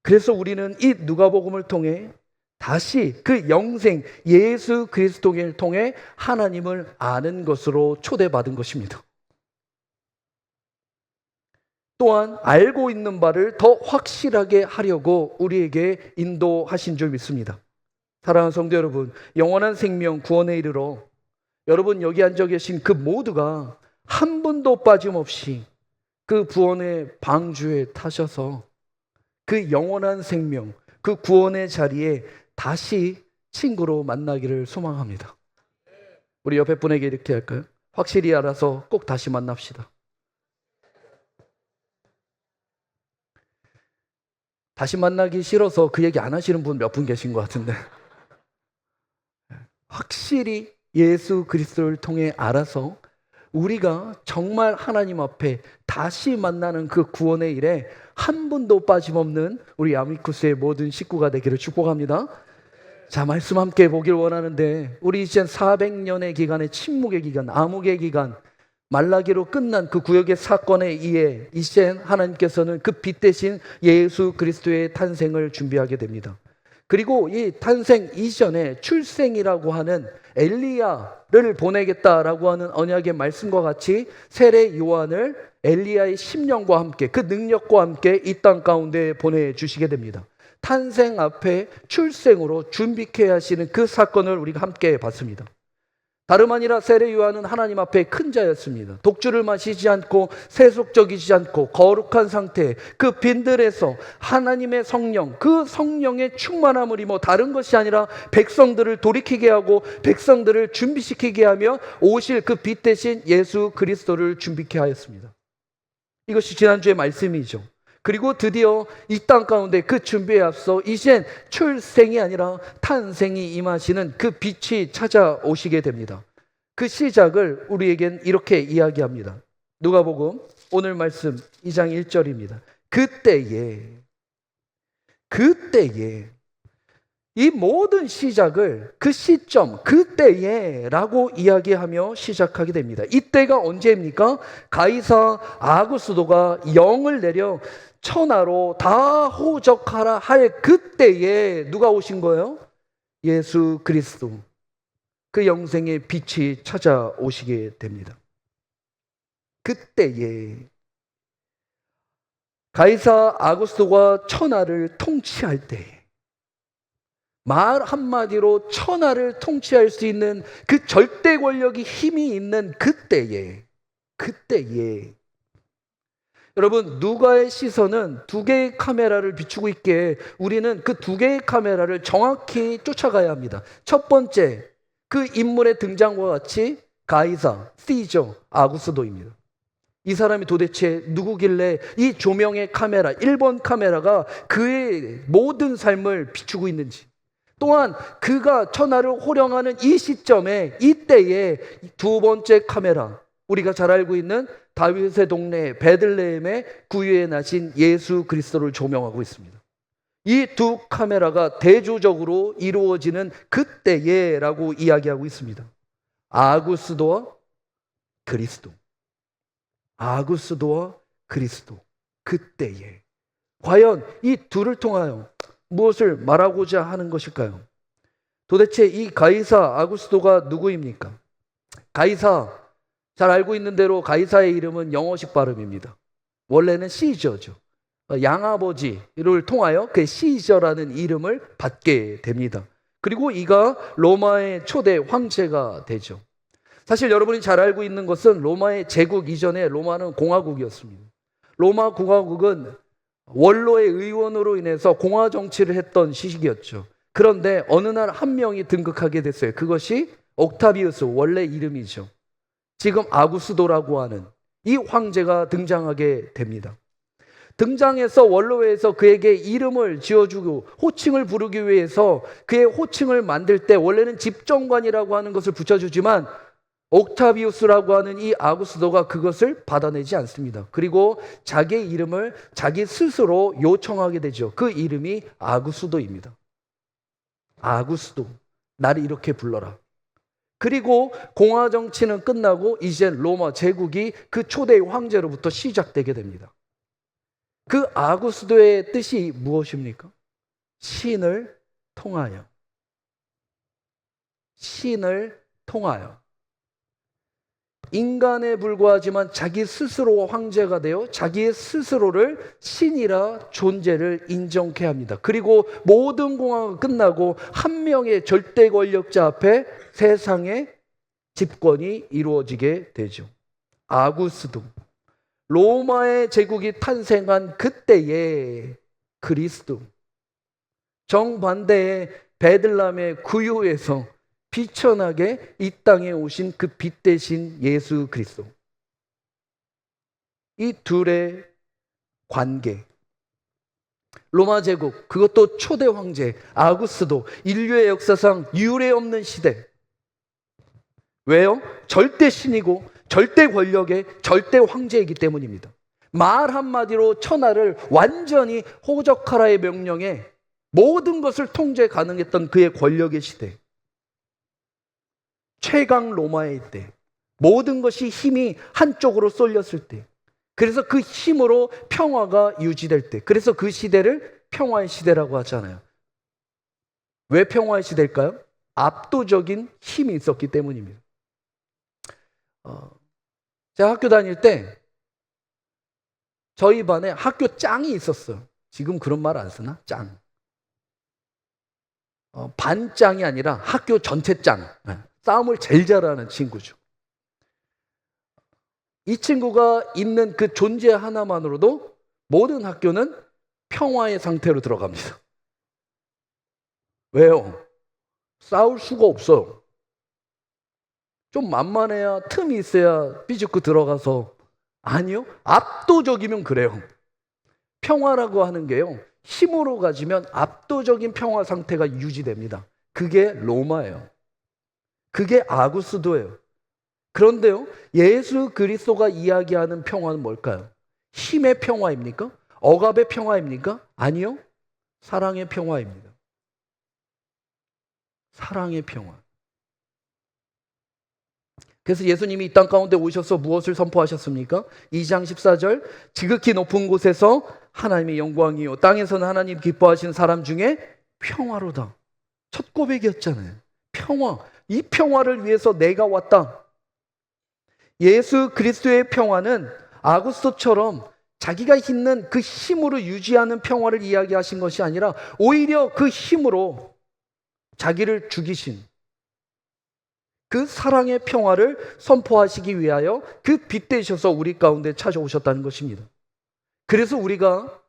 그래서 우리는 이 누가복음을 통해 다시 그 영생 예수 그리스도를 통해 하나님을 아는 것으로 초대받은 것입니다. 또한 알고 있는 바를 더 확실하게 하려고 우리에게 인도하신 줄 믿습니다. 사랑하는 성도 여러분, 영원한 생명 구원에 이르러 여러분 여기 앉아 계신 그 모두가 한 분도 빠짐없이 그 구원의 방주에 타셔서 그 영원한 생명, 그 구원의 자리에 다시 친구로 만나기를 소망합니다. 우리 옆에 분에게 이렇게 할까요? 확실히 알아서 꼭 다시 만납시다. 다시 만나기 싫어서 그 얘기 안 하시는 분 몇 분 계신 것 같은데, 확실히 예수 그리스도를 통해 알아서 우리가 정말 하나님 앞에 다시 만나는 그 구원의 일에 한 분도 빠짐없는 우리 아미쿠스의 모든 식구가 되기를 축복합니다. 자, 말씀 함께 보길 원하는데, 우리 이젠 400년의 기간의 침묵의 기간, 암흑의 기간, 말라기로 끝난 그 구역의 사건에 의해 이젠 하나님께서는 그 빛 대신 예수 그리스도의 탄생을 준비하게 됩니다. 그리고 이 탄생 이전에 출생이라고 하는 엘리야를 보내겠다라고 하는 언약의 말씀과 같이 세례 요한을 엘리야의 심령과 함께, 그 능력과 함께 이 땅 가운데 보내주시게 됩니다. 탄생 앞에 출생으로 준비케 하시는 그 사건을 우리가 함께 봤습니다. 다름 아니라 세례 요한은 하나님 앞에 큰 자였습니다. 독주를 마시지 않고 세속적이지 않고 거룩한 상태, 그 빈들에서 하나님의 성령, 그 성령의 충만함을 입어 다른 것이 아니라 백성들을 돌이키게 하고 백성들을 준비시키게 하며 오실 그 빛 대신 예수 그리스도를 준비케 하였습니다. 이것이 지난주의 말씀이죠. 그리고 드디어 이 땅 가운데 그 준비에 앞서 이젠 출생이 아니라 탄생이 임하시는 그 빛이 찾아오시게 됩니다. 그 시작을 우리에겐 이렇게 이야기합니다. 누가복음 오늘 말씀 2장 1절입니다. 그때에 이 모든 시작을 그 시점, 그때에 라고 이야기하며 시작하게 됩니다. 이때가 언제입니까? 가이사 아구스도가 영을 내려 천하로 다 호적하라 할 그때에 누가 오신 거예요? 예수 그리스도, 그 영생의 빛이 찾아오시게 됩니다. 그때에 가이사 아구스도가 천하를 통치할 때, 말 한마디로 천하를 통치할 수 있는 그 절대 권력이 힘이 있는 그때에 여러분, 누가의 시선은 두 개의 카메라를 비추고 있기에 우리는 그 두 개의 카메라를 정확히 쫓아가야 합니다. 첫 번째, 그 인물의 등장과 같이 가이사, 시저, 아구스도입니다. 이 사람이 도대체 누구길래 이 조명의 카메라, 1번 카메라가 그의 모든 삶을 비추고 있는지, 또한 그가 천하를 호령하는 이 시점에, 이때에 두 번째 카메라, 우리가 잘 알고 있는 다윗의 동네 베들레헴의 구유에 나신 예수 그리스도를 조명하고 있습니다. 이 두 카메라가 대조적으로 이루어지는 그때에라고 이야기하고 있습니다. 아구스도와 그리스도, 아구스도와 그리스도, 그때에. 과연 이 둘을 통하여 무엇을 말하고자 하는 것일까요? 도대체 이 가이사 아구스도가 누구입니까? 가이사, 잘 알고 있는 대로 가이사의 이름은 영어식 발음입니다. 원래는 시저죠. 양아버지를 통하여 그 시저라는 이름을 받게 됩니다. 그리고 이가 로마의 초대 황제가 되죠. 사실 여러분이 잘 알고 있는 것은 로마의 제국 이전에 로마는 공화국이었습니다. 로마 공화국은 원로의 의원으로 인해서 공화 정치를 했던 시기였죠. 그런데 어느 날 한 명이 등극하게 됐어요. 그것이 옥타비우스, 원래 이름이죠. 지금 아구스도라고 하는 이 황제가 등장하게 됩니다. 등장해서 원로회에서 그에게 이름을 지어주고 호칭을 부르기 위해서 그의 호칭을 만들 때 원래는 집정관이라고 하는 것을 붙여주지만 옥타비우스라고 하는 이 아구스도가 그것을 받아내지 않습니다. 그리고 자기의 이름을 자기 스스로 요청하게 되죠. 그 이름이 아구스도입니다. 아구스도, 나를 이렇게 불러라. 그리고 공화 정치는 끝나고 이제 로마 제국이 그 초대 황제로부터 시작되게 됩니다. 그 아구스도의 뜻이 무엇입니까? 신을 통하여. 신을 통하여. 인간에 불과하지만 자기 스스로 황제가 되어 자기 스스로를 신이라 존재를 인정케 합니다. 그리고 모든 공화가 끝나고 한 명의 절대 권력자 앞에 세상의 집권이 이루어지게 되죠. 아구스도, 로마의 제국이 탄생한 그때의 그리스도, 정반대의 베들레헴의 구유에서 비천하게 이 땅에 오신 그 빛 대신 예수 그리스도. 이 둘의 관계, 로마 제국, 그것도 초대 황제 아구스도, 인류의 역사상 유례 없는 시대. 왜요? 절대 신이고 절대 권력의 절대 황제이기 때문입니다. 말 한마디로 천하를 완전히 호적하라의 명령에 모든 것을 통제 가능했던 그의 권력의 시대, 최강 로마의 때, 모든 것이 힘이 한쪽으로 쏠렸을 때, 그래서 그 힘으로 평화가 유지될 때, 그래서 그 시대를 평화의 시대라고 하잖아요. 왜 평화의 시대일까요? 압도적인 힘이 있었기 때문입니다. 제가 학교 다닐 때 저희 반에 학교 짱이 있었어요. 지금 그런 말 안 쓰나? 짱. 반짱이 아니라 학교 전체 짱. 싸움을 제일 잘하는 친구죠. 이 친구가 있는 그 존재 하나만으로도 모든 학교는 평화의 상태로 들어갑니다. 왜요? 싸울 수가 없어요. 좀 만만해야, 틈이 있어야 삐죽고 들어가서. 아니요, 압도적이면 그래요. 평화라고 하는 게요, 힘으로 가지면 압도적인 평화 상태가 유지됩니다. 그게 로마예요. 그게 아구스도예요. 그런데요, 예수 그리스도가 이야기하는 평화는 뭘까요? 힘의 평화입니까? 억압의 평화입니까? 아니요, 사랑의 평화입니다. 사랑의 평화. 그래서 예수님이 이 땅 가운데 오셔서 무엇을 선포하셨습니까? 2장 14절, 지극히 높은 곳에서 하나님의 영광이요 땅에서는 하나님 기뻐하시는 사람 중에 평화로다. 첫 고백이었잖아요. 평화. 이 평화를 위해서 내가 왔다. 예수 그리스도의 평화는 아구스토처럼 자기가 있는 그 힘으로 유지하는 평화를 이야기하신 것이 아니라 오히려 그 힘으로 자기를 죽이신 그 사랑의 평화를 선포하시기 위하여 그 빛 되셔서 우리 가운데 찾아오셨다는 것입니다. 그래서 우리가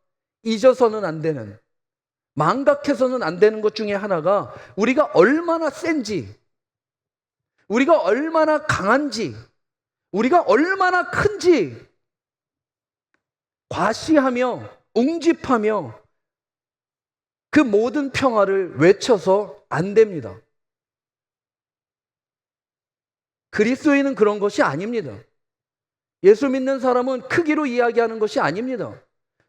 잊어서는 안 되는, 망각해서는 안 되는 것 중에 하나가 우리가 얼마나 센지, 우리가 얼마나 강한지, 우리가 얼마나 큰지 과시하며 웅집하며 그 모든 평화를 외쳐서 안 됩니다. 그리스도인은 그런 것이 아닙니다. 예수 믿는 사람은 크기로 이야기하는 것이 아닙니다.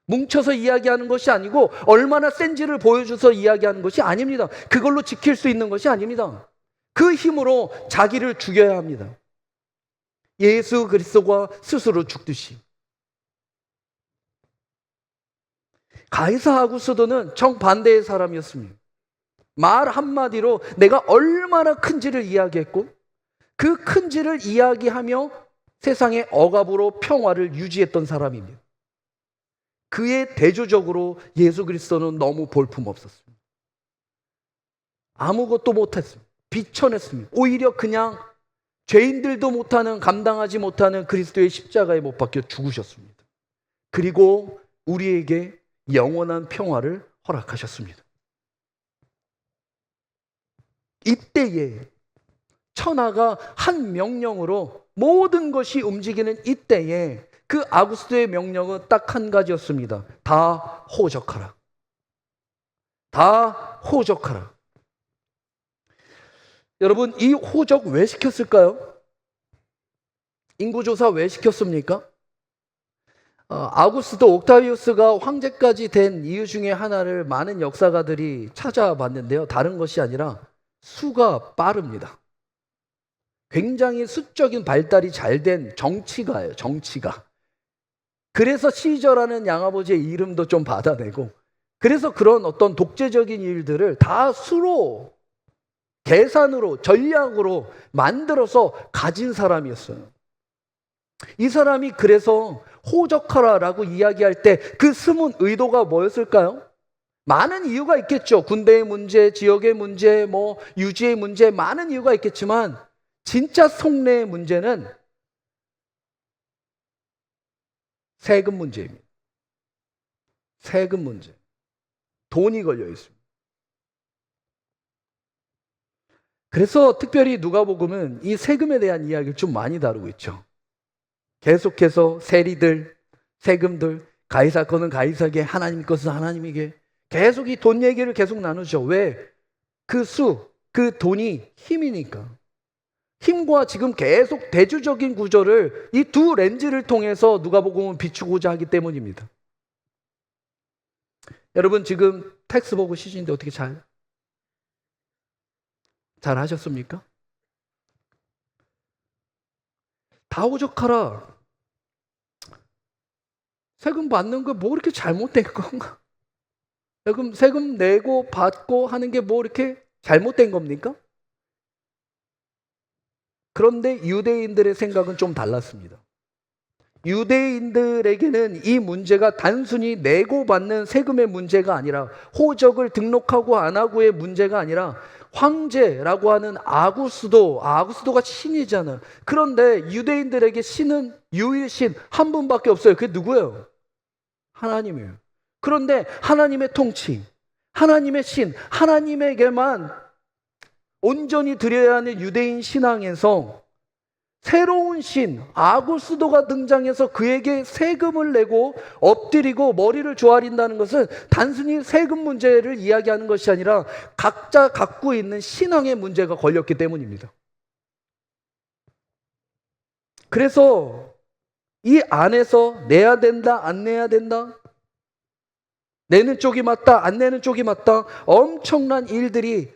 뭉쳐서 이야기하는 것이 아니고 얼마나 센지를 보여줘서 이야기하는 것이 아닙니다. 그걸로 지킬 수 있는 것이 아닙니다. 그 힘으로 자기를 죽여야 합니다. 예수 그리스도가 스스로 죽듯이. 가이사 아구스도는 정반대의 사람이었습니다. 말 한마디로 내가 얼마나 큰지를 이야기했고 그 큰지를 이야기하며 세상의 억압으로 평화를 유지했던 사람입니다. 그의 대조적으로 예수 그리스도는 너무 볼품없었습니다. 아무것도 못했습니다. 비천했습니다. 오히려 그냥 죄인들도 못하는, 감당하지 못하는 그리스도의 십자가에 못 박혀 죽으셨습니다. 그리고 우리에게 영원한 평화를 허락하셨습니다. 이때에 천하가 한 명령으로 모든 것이 움직이는 이때에 그 아구스도의 명령은 딱 한 가지였습니다. 다 호적하라. 다 호적하라. 여러분, 이 호적 왜 시켰을까요? 인구조사 왜 시켰습니까? 아구스도 옥타비우스가 황제까지 된 이유 중에 하나를 많은 역사가들이 찾아봤는데요. 다른 것이 아니라 수가 빠릅니다. 굉장히 수적인 발달이 잘 된 정치가예요. 정치가. 그래서 시저라는 양아버지의 이름도 좀 받아내고, 그래서 그런 어떤 독재적인 일들을 다 수로, 계산으로, 전략으로 만들어서 가진 사람이었어요. 이 사람이 그래서 호적하라라고 이야기할 때 그 숨은 의도가 뭐였을까요? 많은 이유가 있겠죠. 군대의 문제, 지역의 문제, 유지의 문제, 많은 이유가 있겠지만 진짜 속내의 문제는 세금 문제입니다. 세금 문제. 돈이 걸려 있습니다. 그래서 특별히 누가복음은 이 세금에 대한 이야기를 좀 많이 다루고 있죠. 계속해서 세리들, 세금들, 가이사 거는 가이사에게, 하나님 것은 하나님에게, 계속 이 돈 얘기를 계속 나누죠. 왜? 그 돈이 힘이니까. 힘과 지금 계속 대조적인 구조를 이 두 렌즈를 통해서 누가복음은 비추고자 하기 때문입니다. 여러분 지금 텍스트 보고 쉬시는데 어떻게 잘 하셨습니까? 다 오죽하라. 세금 받는 거 뭐 이렇게 잘못된 건가? 세금 내고 받고 하는 게 뭐 이렇게 잘못된 겁니까? 그런데 유대인들의 생각은 좀 달랐습니다. 유대인들에게는 이 문제가 단순히 내고 받는 세금의 문제가 아니라, 호적을 등록하고 안 하고의 문제가 아니라, 황제라고 하는 아구스도가 신이잖아요. 그런데 유대인들에게 신은 유일신 한 분밖에 없어요. 그게 누구예요? 하나님이에요. 그런데 하나님의 통치, 하나님의 신, 하나님에게만 온전히 드려야 하는 유대인 신앙에서 새로운 신 아구스도가 등장해서 그에게 세금을 내고 엎드리고 머리를 조아린다는 것은 단순히 세금 문제를 이야기하는 것이 아니라 각자 갖고 있는 신앙의 문제가 걸렸기 때문입니다. 그래서 이 안에서 내야 된다, 안 내야 된다, 내는 쪽이 맞다, 안 내는 쪽이 맞다, 엄청난 일들이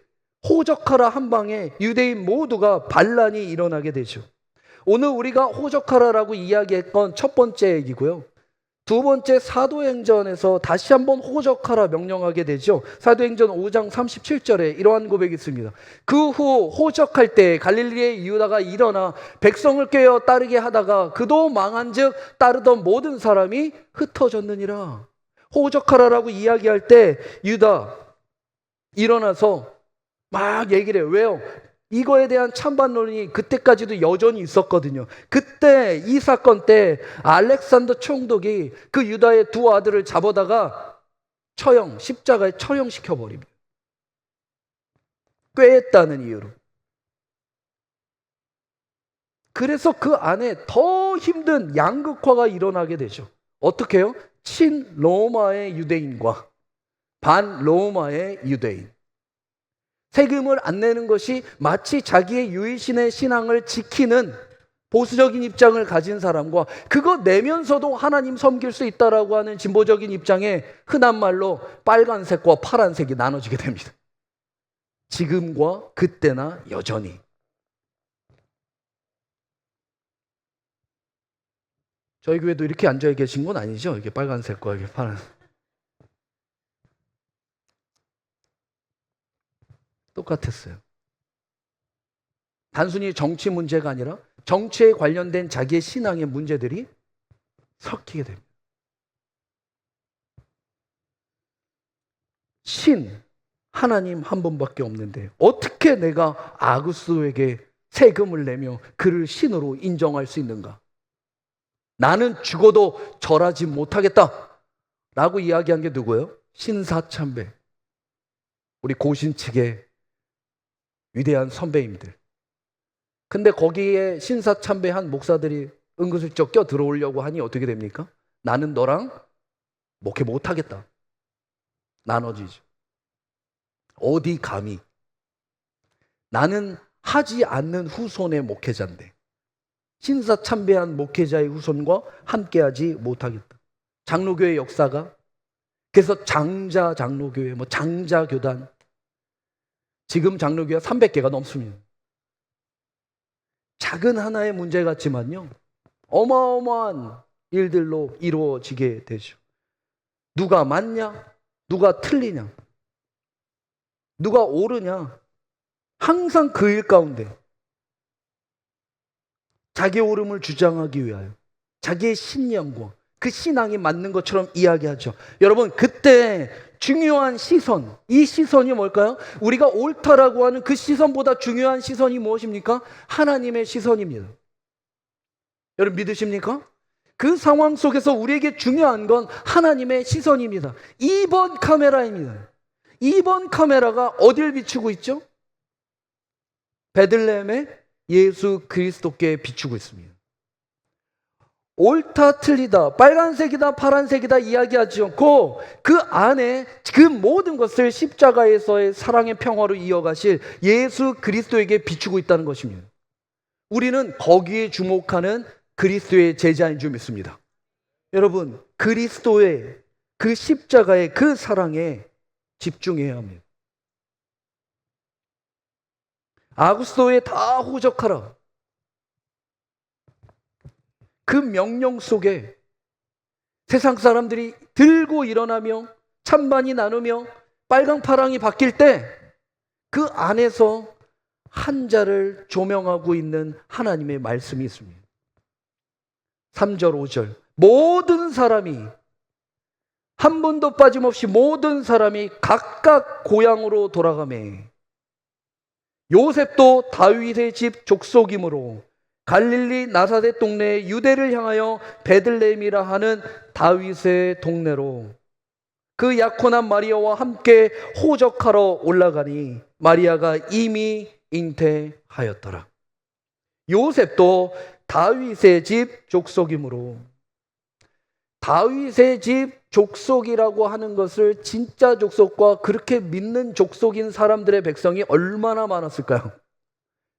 호적하라 한 방에 유대인 모두가 반란이 일어나게 되죠. 오늘 우리가 호적하라라고 이야기했던 첫 번째 얘기고요. 두 번째, 사도행전에서 다시 한번 호적하라 명령하게 되죠. 사도행전 5장 37절에 이러한 고백이 있습니다. 그 후 호적할 때 갈릴리의 유다가 일어나 백성을 꿰어 따르게 하다가 그도 망한즉 따르던 모든 사람이 흩어졌느니라. 호적하라라고 이야기할 때 유다 일어나서 막 얘기를 해요. 왜요? 이거에 대한 찬반론이 그때까지도 여전히 있었거든요. 그때 이 사건 때 알렉산더 총독이 그 유다의 두 아들을 잡아다가 십자가에 처형시켜버립니다. 꾀했다는 이유로. 그래서 그 안에 더 힘든 양극화가 일어나게 되죠. 어떻게 해요? 친로마의 유대인과 반로마의 유대인. 세금을 안 내는 것이 마치 자기의 유일신의 신앙을 지키는 보수적인 입장을 가진 사람과 그거 내면서도 하나님 섬길 수 있다라고 하는 진보적인 입장에 흔한 말로 빨간색과 파란색이 나눠지게 됩니다. 지금과 그때나 여전히. 저희 교회도 이렇게 앉아 계신 건 아니죠? 이게 빨간색과 이게 파란색. 똑같았어요. 단순히 정치 문제가 아니라 정치에 관련된 자기의 신앙의 문제들이 섞이게 됩니다. 신, 하나님 한 분밖에 없는데 어떻게 내가 아구스에게 세금을 내며 그를 신으로 인정할 수 있는가? 나는 죽어도 절하지 못하겠다 라고 이야기한 게 누구예요? 신사참배. 우리 고신 측의 위대한 선배님들. 근데 거기에 신사참배한 목사들이 은근슬쩍 껴 들어오려고 하니 어떻게 됩니까? 나는 너랑 목회 못하겠다. 나눠지죠. 어디 감히. 나는 하지 않는 후손의 목회자인데 신사참배한 목회자의 후손과 함께하지 못하겠다. 장로교회 역사가, 그래서 장자 장로교회, 장자교단, 지금 장로교회가 300개가 넘습니다. 작은 하나의 문제 같지만요, 어마어마한 일들로 이루어지게 되죠. 누가 맞냐? 누가 틀리냐? 누가 옳으냐? 항상 그 일 가운데 자기 옳음을 주장하기 위하여 자기의 신념과 그 신앙이 맞는 것처럼 이야기하죠. 여러분, 그때 중요한 시선, 이 시선이 뭘까요? 우리가 옳다라고 하는 그 시선보다 중요한 시선이 무엇입니까? 하나님의 시선입니다. 여러분 믿으십니까? 그 상황 속에서 우리에게 중요한 건 하나님의 시선입니다. 2번 카메라입니다. 2번 카메라가 어딜 비추고 있죠? 베들레헴의 예수 그리스도께 비추고 있습니다. 옳다 틀리다, 빨간색이다 파란색이다 이야기하지 않고 그 안에 그 모든 것을 십자가에서의 사랑의 평화로 이어가실 예수 그리스도에게 비추고 있다는 것입니다. 우리는 거기에 주목하는 그리스도의 제자인 줄 믿습니다. 여러분, 그리스도의 그 십자가의 그 사랑에 집중해야 합니다. 아구스도에 다 호적하라. 그 명령 속에 세상 사람들이 들고 일어나며 찬반이 나누며 빨강파랑이 바뀔 때 그 안에서 한자를 조명하고 있는 하나님의 말씀이 있습니다. 3절 5절 모든 사람이 한 번도 빠짐없이 모든 사람이 각각 고향으로 돌아가매 요셉도 다윗의 집 족속이므로 갈릴리 나사렛 동네 유대를 향하여 베들레헴이라 하는 다윗의 동네로 그 약혼한 마리아와 함께 호적하러 올라가니 마리아가 이미 잉태하였더라. 요셉도 다윗의 집 족속이므로, 다윗의 집 족속이라고 하는 것을 진짜 족속과 그렇게 믿는 족속인 사람들의 백성이 얼마나 많았을까요?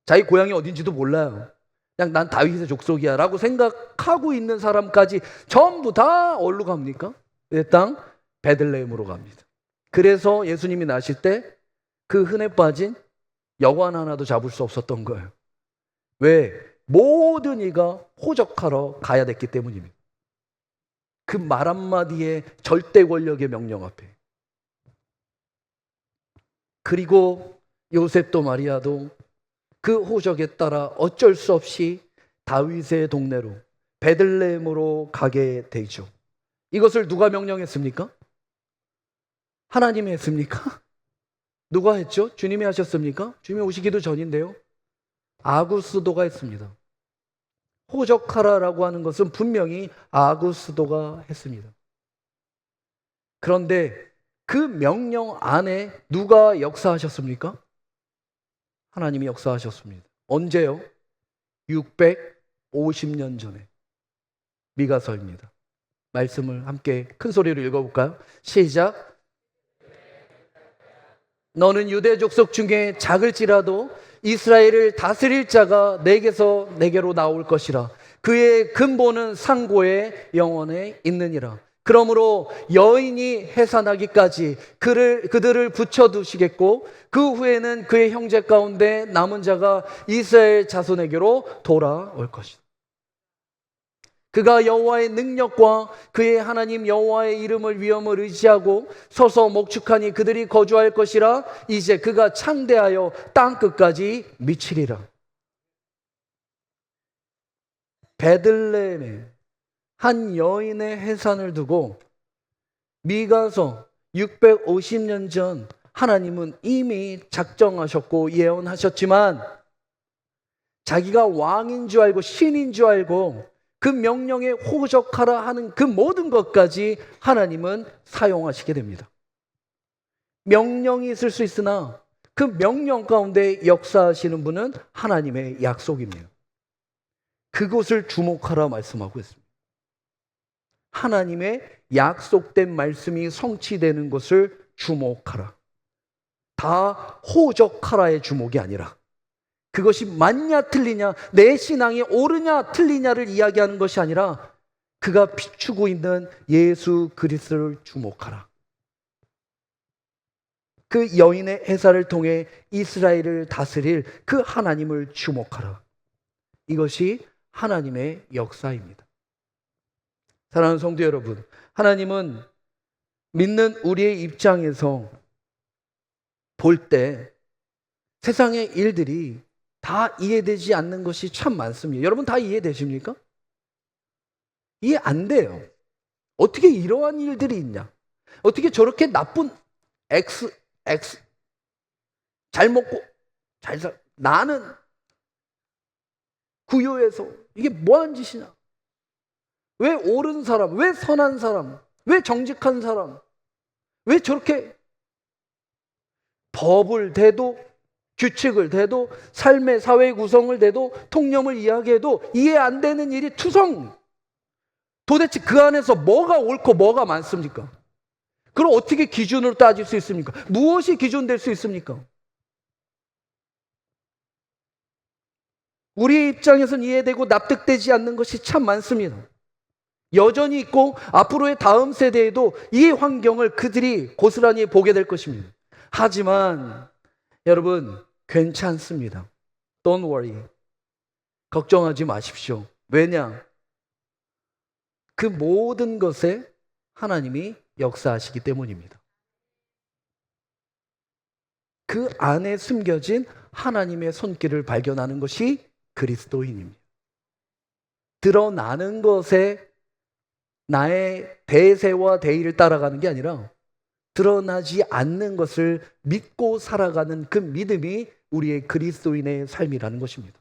자기 고향이 어딘지도 몰라요. 그냥 난 다윗의 족속이야 라고 생각하고 있는 사람까지 전부 다 어디로 갑니까? 내 땅 베들레헴으로 갑니다. 그래서 예수님이 나실 때 그 흔해 빠진 여관 하나도 잡을 수 없었던 거예요. 왜? 모든 이가 호적하러 가야 됐기 때문입니다. 그 말 한마디에 절대 권력의 명령 앞에. 그리고 요셉도 마리아도 그 호적에 따라 어쩔 수 없이 다윗의 동네로 베들레헴으로 가게 되죠. 이것을 누가 명령했습니까? 하나님이 했습니까? 누가 했죠? 주님이 하셨습니까? 주님이 오시기도 전인데요. 아구스도가 했습니다. 호적하라라고 하는 것은 분명히 아구스도가 했습니다. 그런데 그 명령 안에 누가 역사하셨습니까? 하나님이 역사하셨습니다. 언제요? 650년 전에. 미가서입니다. 말씀을 함께 큰 소리로 읽어볼까요? 시작. 너는 유대 족속 중에 작을지라도 이스라엘을 다스릴 자가 내게서 내게로 나올 것이라. 그의 근본은 상고의 영원에 있느니라. 그러므로 여인이 해산하기까지 그들을 붙여두시겠고 그 후에는 그의 형제 가운데 남은 자가 이스라엘 자손에게로 돌아올 것이다. 그가 여호와의 능력과 그의 하나님 여호와의 이름을 위엄을 의지하고 서서 목축하니 그들이 거주할 것이라. 이제 그가 창대하여 땅 끝까지 미치리라. 베들레헴에 한 여인의 해산을 두고 미가서 650년 전 하나님은 이미 작정하셨고 예언하셨지만 자기가 왕인 줄 알고 신인 줄 알고 그 명령에 호적하라 하는 그 모든 것까지 하나님은 사용하시게 됩니다. 명령이 있을 수 있으나 그 명령 가운데 역사하시는 분은 하나님의 약속입니다. 그것을 주목하라 말씀하고 있습니다. 하나님의 약속된 말씀이 성취되는 것을 주목하라. 다 호적하라의 주목이 아니라 그것이 맞냐 틀리냐, 내 신앙이 옳으냐 틀리냐를 이야기하는 것이 아니라 그가 비추고 있는 예수 그리스도를 주목하라. 그 여인의 해사를 통해 이스라엘을 다스릴 그 하나님을 주목하라. 이것이 하나님의 역사입니다. 사랑하는 성도 여러분, 하나님은 믿는 우리의 입장에서 볼 때 세상의 일들이 다 이해되지 않는 것이 참 많습니다. 여러분 다 이해되십니까? 이해 안 돼요. 어떻게 이러한 일들이 있냐? 어떻게 저렇게 나쁜 X 잘 먹고 잘 살 나는 구요해서 이게 뭐하는 짓이냐? 왜 옳은 사람, 왜 선한 사람, 왜 정직한 사람, 왜 저렇게 법을 대도 규칙을 대도 삶의 사회 구성을 대도 통념을 이야기해도 이해 안 되는 일이 투성. 도대체 그 안에서 뭐가 옳고 뭐가 많습니까? 그걸 어떻게 기준으로 따질 수 있습니까? 무엇이 기준 될 수 있습니까? 우리의 입장에선 이해되고 납득되지 않는 것이 참 많습니다. 여전히 있고 앞으로의 다음 세대에도 이 환경을 그들이 고스란히 보게 될 것입니다. 하지만 여러분, 괜찮습니다. Don't worry. 걱정하지 마십시오. 왜냐? 그 모든 것에 하나님이 역사하시기 때문입니다. 그 안에 숨겨진 하나님의 손길을 발견하는 것이 그리스도인입니다. 드러나는 것에 나의 대세와 대의를 따라가는 게 아니라 드러나지 않는 것을 믿고 살아가는 그 믿음이 우리의 그리스도인의 삶이라는 것입니다.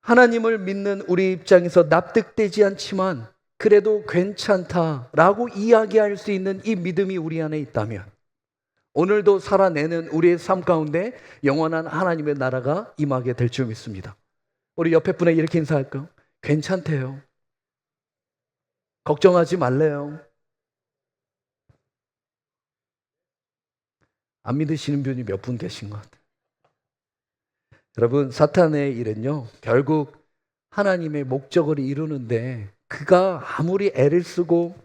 하나님을 믿는 우리 입장에서 납득되지 않지만 그래도 괜찮다라고 이야기할 수 있는 이 믿음이 우리 안에 있다면 오늘도 살아내는 우리의 삶 가운데 영원한 하나님의 나라가 임하게 될 줄 믿습니다. 우리 옆에 분에 이렇게 인사할까요? 괜찮대요. 걱정하지 말래요. 안 믿으시는 분이 몇 분 계신 것 같아요. 여러분, 사탄의 일은요, 결국 하나님의 목적을 이루는데 그가 아무리 애를 쓰고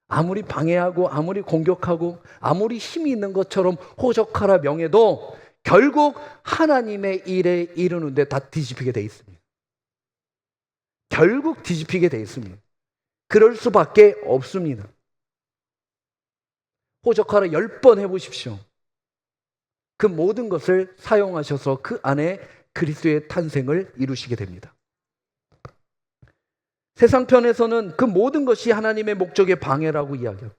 아무리 방해하고 아무리 공격하고 아무리 힘이 있는 것처럼 호적하라 명해도 결국 하나님의 일에 이루는데 다 뒤집히게 돼 있습니다. 결국 뒤집히게 돼 있습니다. 그럴 수밖에 없습니다. 호적하라 10번 해보십시오. 그 모든 것을 사용하셔서 그 안에 그리스도의 탄생을 이루시게 됩니다. 세상편에서는 그 모든 것이 하나님의 목적의 방해라고 이야기해요.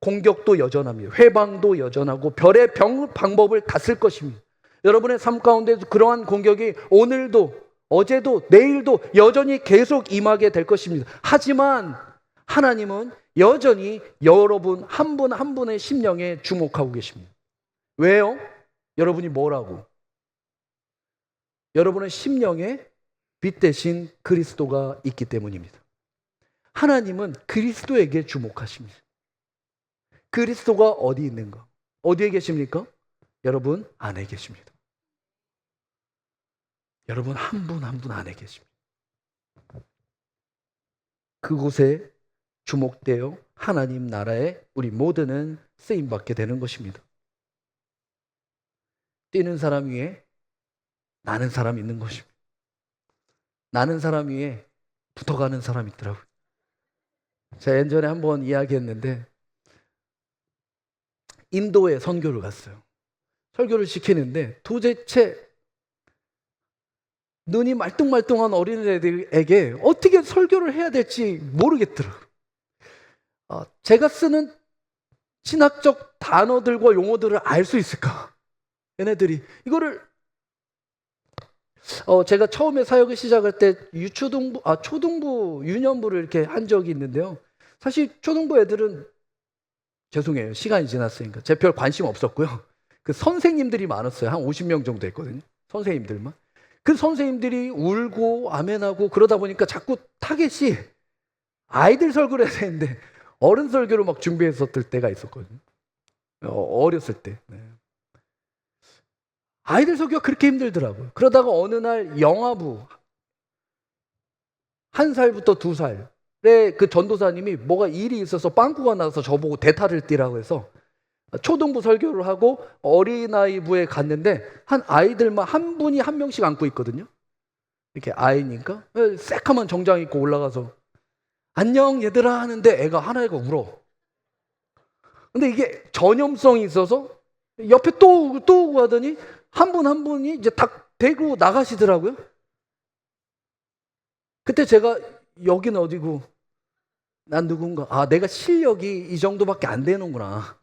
공격도 여전합니다. 회방도 여전하고 별의 방법을 다 쓸 것입니다. 여러분의 삶 가운데도 그러한 공격이 오늘도 어제도 내일도 여전히 계속 임하게 될 것입니다. 하지만 하나님은 여전히 여러분 한 분 한 분의 심령에 주목하고 계십니다. 왜요? 여러분이 뭐라고? 여러분의 심령에 빛 대신 그리스도가 있기 때문입니다. 하나님은 그리스도에게 주목하십니다. 그리스도가 어디 있는가? 어디에 계십니까? 여러분 안에 계십니다. 여러분 한 분 한 분 안에 계십니다. 그곳에 주목되어 하나님 나라에 우리 모두는 쓰임받게 되는 것입니다. 뛰는 사람 위에 나는 사람 있는 것입니다. 나는 사람 위에 붙어가는 사람이 있더라고요. 제가 예전에 한번 이야기했는데 인도에 선교를 갔어요. 설교를 시키는데 도대체 눈이 말똥말똥한 어린애들에게 어떻게 설교를 해야 될지 모르겠더라고요. 제가 쓰는 신학적 단어들과 용어들을 알 수 있을까? 얘네들이 이거를 제가 처음에 사역을 시작할 때 초등부 유년부를 이렇게 한 적이 있는데요. 사실 초등부 애들은 죄송해요. 시간이 지났으니까 제 별 관심 없었고요. 그 선생님들이 많았어요. 한 50명 정도 했거든요. 선생님들만. 그 선생님들이 울고 아멘하고 그러다 보니까 자꾸 타겟이 아이들 설교를 해야 되는데 어른 설교를 막 준비했었을 때가 있었거든요. 어렸을 때. 네. 아이들 설교가 그렇게 힘들더라고요. 그러다가 어느 날 영아부 1살부터 2살의 그 전도사님이 뭐가 일이 있어서 빵꾸가 나서 저보고 대타를 띠라고 해서 초등부 설교를 하고 어린아이부에 갔는데 한 아이들만 한 분이 한 명씩 안고 있거든요. 이렇게 아이니까 새카만 정장 입고 올라가서 안녕 얘들아 하는데 애가 하나애가 울어. 근데 이게 전염성이 있어서 옆에 또 오고 하더니 한 분 한 분이 이제 다 대고 나가시더라고요. 그때 제가 여기는 어디고 난 누군가. 내가 실력이 이 정도밖에 안 되는구나.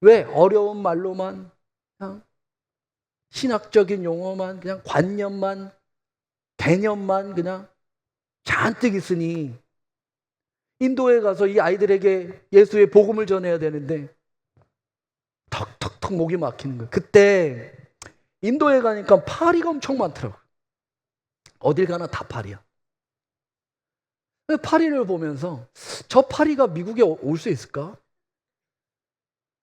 왜? 어려운 말로만 그냥 신학적인 용어만 그냥 관념만 개념만 그냥 잔뜩 있으니 인도에 가서 이 아이들에게 예수의 복음을 전해야 되는데 턱턱턱 목이 막히는 거예요. 그때 인도에 가니까 파리가 엄청 많더라고요. 어딜 가나 다 파리야. 파리를 보면서 저 파리가 미국에 올 수 있을까?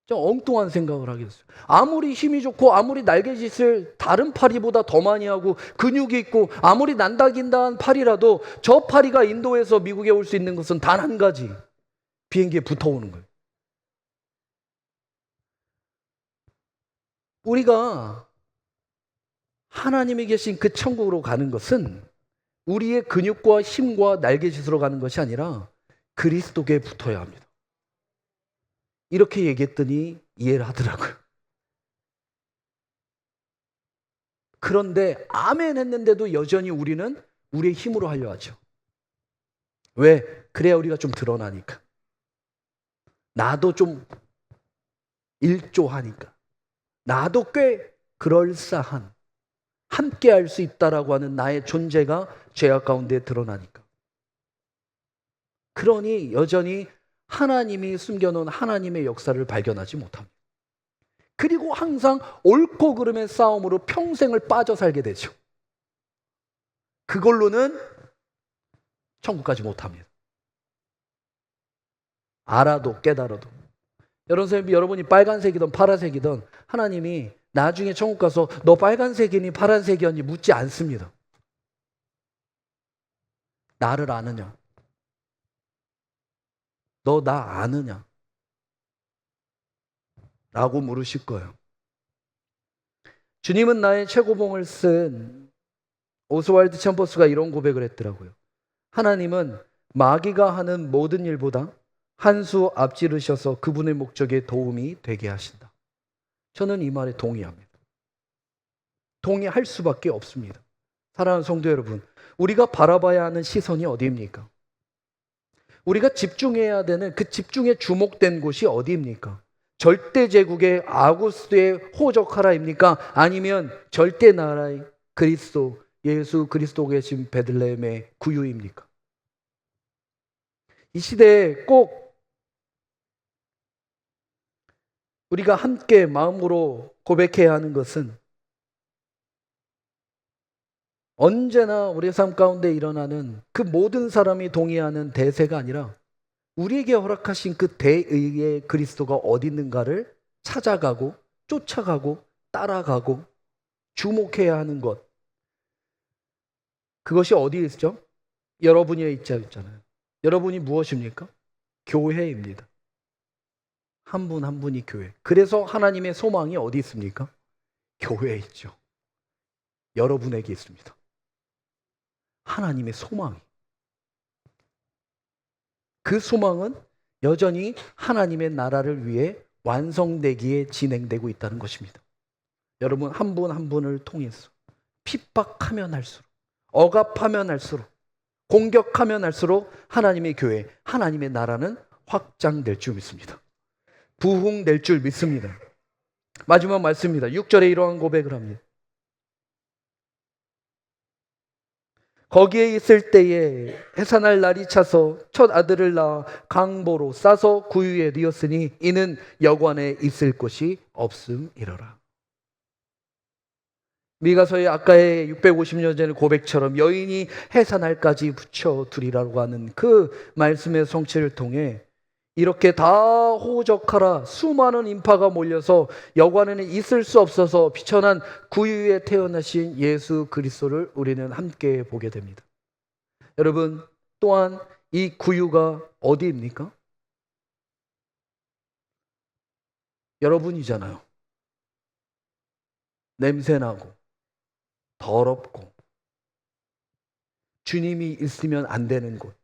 좀 엉뚱한 생각을 하게 됐어요. 아무리 힘이 좋고 아무리 날개짓을 다른 파리보다 더 많이 하고 근육이 있고 아무리 난다긴다한 파리라도 저 파리가 인도에서 미국에 올 수 있는 것은 단 한 가지, 비행기에 붙어오는 거예요. 우리가 하나님이 계신 그 천국으로 가는 것은 우리의 근육과 힘과 날개짓으로 가는 것이 아니라 그리스도께 붙어야 합니다. 이렇게 얘기했더니 이해를 하더라고요. 그런데 아멘 했는데도 여전히 우리는 우리의 힘으로 하려 하죠. 왜? 그래야 우리가 좀 드러나니까. 나도 좀 일조하니까. 나도 꽤 그럴싸한, 함께 할 수 있다라고 하는 나의 존재가 죄악 가운데 드러나니까. 그러니 여전히 하나님이 숨겨놓은 하나님의 역사를 발견하지 못합니다. 그리고 항상 옳고 그름의 싸움으로 평생을 빠져 살게 되죠. 그걸로는 천국 가지 못합니다. 알아도 깨달아도. 여러분이 빨간색이든 파란색이든 하나님이 나중에 천국 가서 너 빨간색이니 파란색이었니 묻지 않습니다. 나를 아느냐? 너 나 아느냐? 라고 물으실 거예요. 주님은 나의 최고봉을 쓴 오스왈드 챔버스가 이런 고백을 했더라고요. 하나님은 마귀가 하는 모든 일보다 한 수 앞지르셔서 그분의 목적에 도움이 되게 하신다. 저는 이 말에 동의합니다. 동의할 수밖에 없습니다. 사랑하는 성도 여러분, 우리가 바라봐야 하는 시선이 어디입니까? 우리가 집중해야 되는 그 집중에 주목된 곳이 어디입니까? 절대 제국의 아구스의 호적하라입니까? 아니면 절대 나라의 그리스도, 예수 그리스도 계신 베들레헴의 구유입니까? 이 시대에 꼭 우리가 함께 마음으로 고백해야 하는 것은 언제나 우리의 삶 가운데 일어나는 그 모든 사람이 동의하는 대세가 아니라 우리에게 허락하신 그 대의의 그리스도가 어디 있는가를 찾아가고 쫓아가고 따라가고 주목해야 하는 것. 그것이 어디에 있죠? 여러분이 있잖아요. 여러분이 무엇입니까? 교회입니다. 한 분 한 분이 교회. 그래서 하나님의 소망이 어디 있습니까? 교회에 있죠. 여러분에게 있습니다. 하나님의 소망이. 그 소망은 여전히 하나님의 나라를 위해 완성되기에 진행되고 있다는 것입니다. 여러분 한 분 한 분을 통해서 핍박하면 할수록, 억압하면 할수록, 공격하면 할수록 하나님의 교회, 하나님의 나라는 확장될 줄 믿습니다. 부흥될 줄 믿습니다. 마지막 말씀입니다. 6절에 이러한 고백을 합니다. 거기에 있을 때에 해산할 날이 차서 첫 아들을 낳아 강보로 싸서 구유에 뉘었으니 이는 여관에 있을 곳이 없음이러라. 미가서의 아까의 650년 전의 고백처럼 여인이 해산할까지 붙여두리라고 하는 그 말씀의 성취를 통해 이렇게 다 호적하라 수많은 인파가 몰려서 여관에는 있을 수 없어서 비천한 구유에 태어나신 예수 그리스도를 우리는 함께 보게 됩니다. 여러분 또한 이 구유가 어디입니까? 여러분이잖아요. 냄새나고 더럽고 주님이 있으면 안 되는 곳,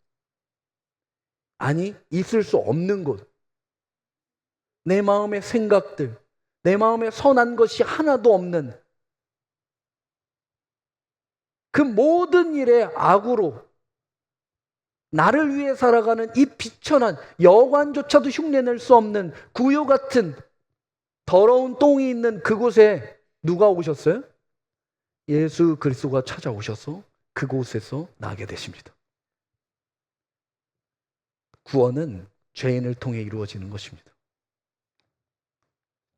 아니 있을 수 없는 곳, 내 마음의 생각들, 내 마음에 선한 것이 하나도 없는 그 모든 일에 악으로 나를 위해 살아가는 이 비천한 여관조차도 흉내낼 수 없는 구유 같은 더러운 똥이 있는 그곳에 누가 오셨어요? 예수 그리스도가 찾아오셔서 그곳에서 나게 되십니다. 구원은 죄인을 통해 이루어지는 것입니다.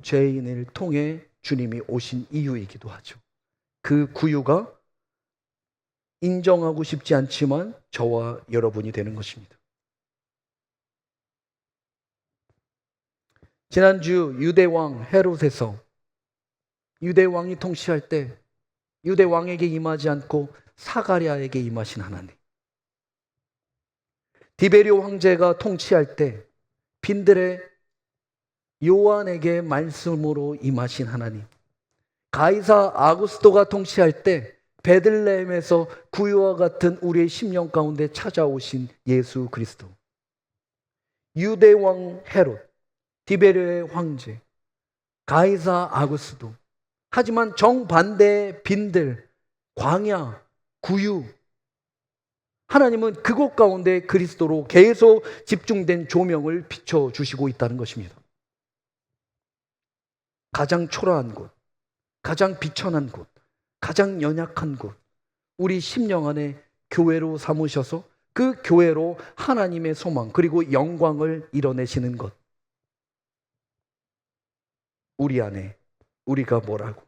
죄인을 통해 주님이 오신 이유이기도 하죠. 그 구유가 인정하고 싶지 않지만 저와 여러분이 되는 것입니다. 지난주 유대왕 헤롯에서 유대왕이 통치할 때 유대왕에게 임하지 않고 사가랴에게 임하신 하나님, 디베리오 황제가 통치할 때 빈들의 요한에게 말씀으로 임하신 하나님, 가이사 아구스토가 통치할 때 베들레헴에서 구유와 같은 우리의 심령 가운데 찾아오신 예수 그리스도, 유대왕 헤롯, 디베리오의 황제, 가이사 아구스도, 하지만 정반대의 빈들, 광야, 구유, 하나님은 그곳 가운데 그리스도로 계속 집중된 조명을 비춰주시고 있다는 것입니다. 가장 초라한 곳, 가장 비천한 곳, 가장 연약한 곳, 우리 심령 안에 교회로 삼으셔서 그 교회로 하나님의 소망 그리고 영광을 이뤄내시는 것. 우리 안에 우리가 뭐라고?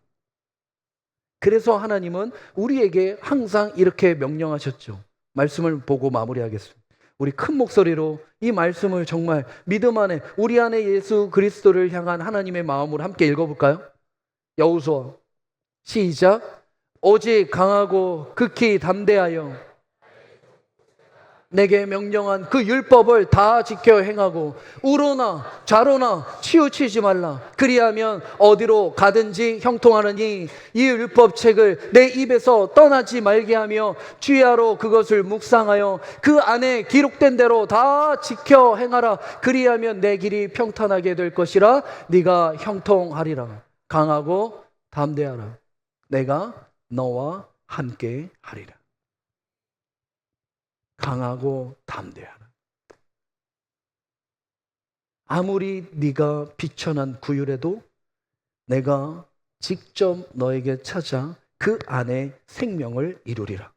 그래서 하나님은 우리에게 항상 이렇게 명령하셨죠. 말씀을 보고 마무리하겠습니다. 우리 큰 목소리로 이 말씀을 정말 믿음 안에 우리 안에 예수 그리스도를 향한 하나님의 마음으로 함께 읽어볼까요? 여호수아 시작. 오직 강하고 극히 담대하여 내게 명령한 그 율법을 다 지켜 행하고 우로나 좌로나 치우치지 말라. 그리하면 어디로 가든지 형통하느니 이 율법책을 내 입에서 떠나지 말게 하며 주야로 그것을 묵상하여 그 안에 기록된 대로 다 지켜 행하라. 그리하면 내 길이 평탄하게 될 것이라. 네가 형통하리라. 강하고 담대하라. 내가 너와 함께 하리라. 강하고 담대하라. 아무리 네가 비천한 구유래도 내가 직접 너에게 찾아 그 안에 생명을 이루리라.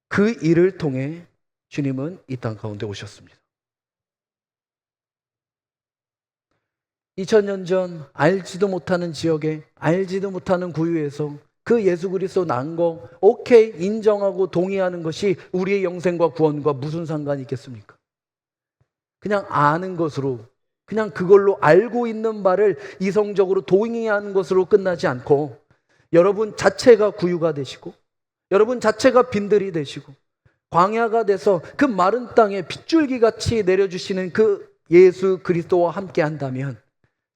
그 일을 통해 주님은 이 땅 가운데 오셨습니다. 2000년 전 알지도 못하는 지역에 알지도 못하는 구유에서 그 예수 그리스도 난 거 오케이 인정하고 동의하는 것이 우리의 영생과 구원과 무슨 상관이 있겠습니까? 그냥 아는 것으로, 그냥 그걸로 알고 있는 바를 이성적으로 동의하는 것으로 끝나지 않고 여러분 자체가 구유가 되시고 여러분 자체가 빈들이 되시고 광야가 돼서 그 마른 땅에 빗줄기같이 내려주시는 그 예수 그리스도와 함께 한다면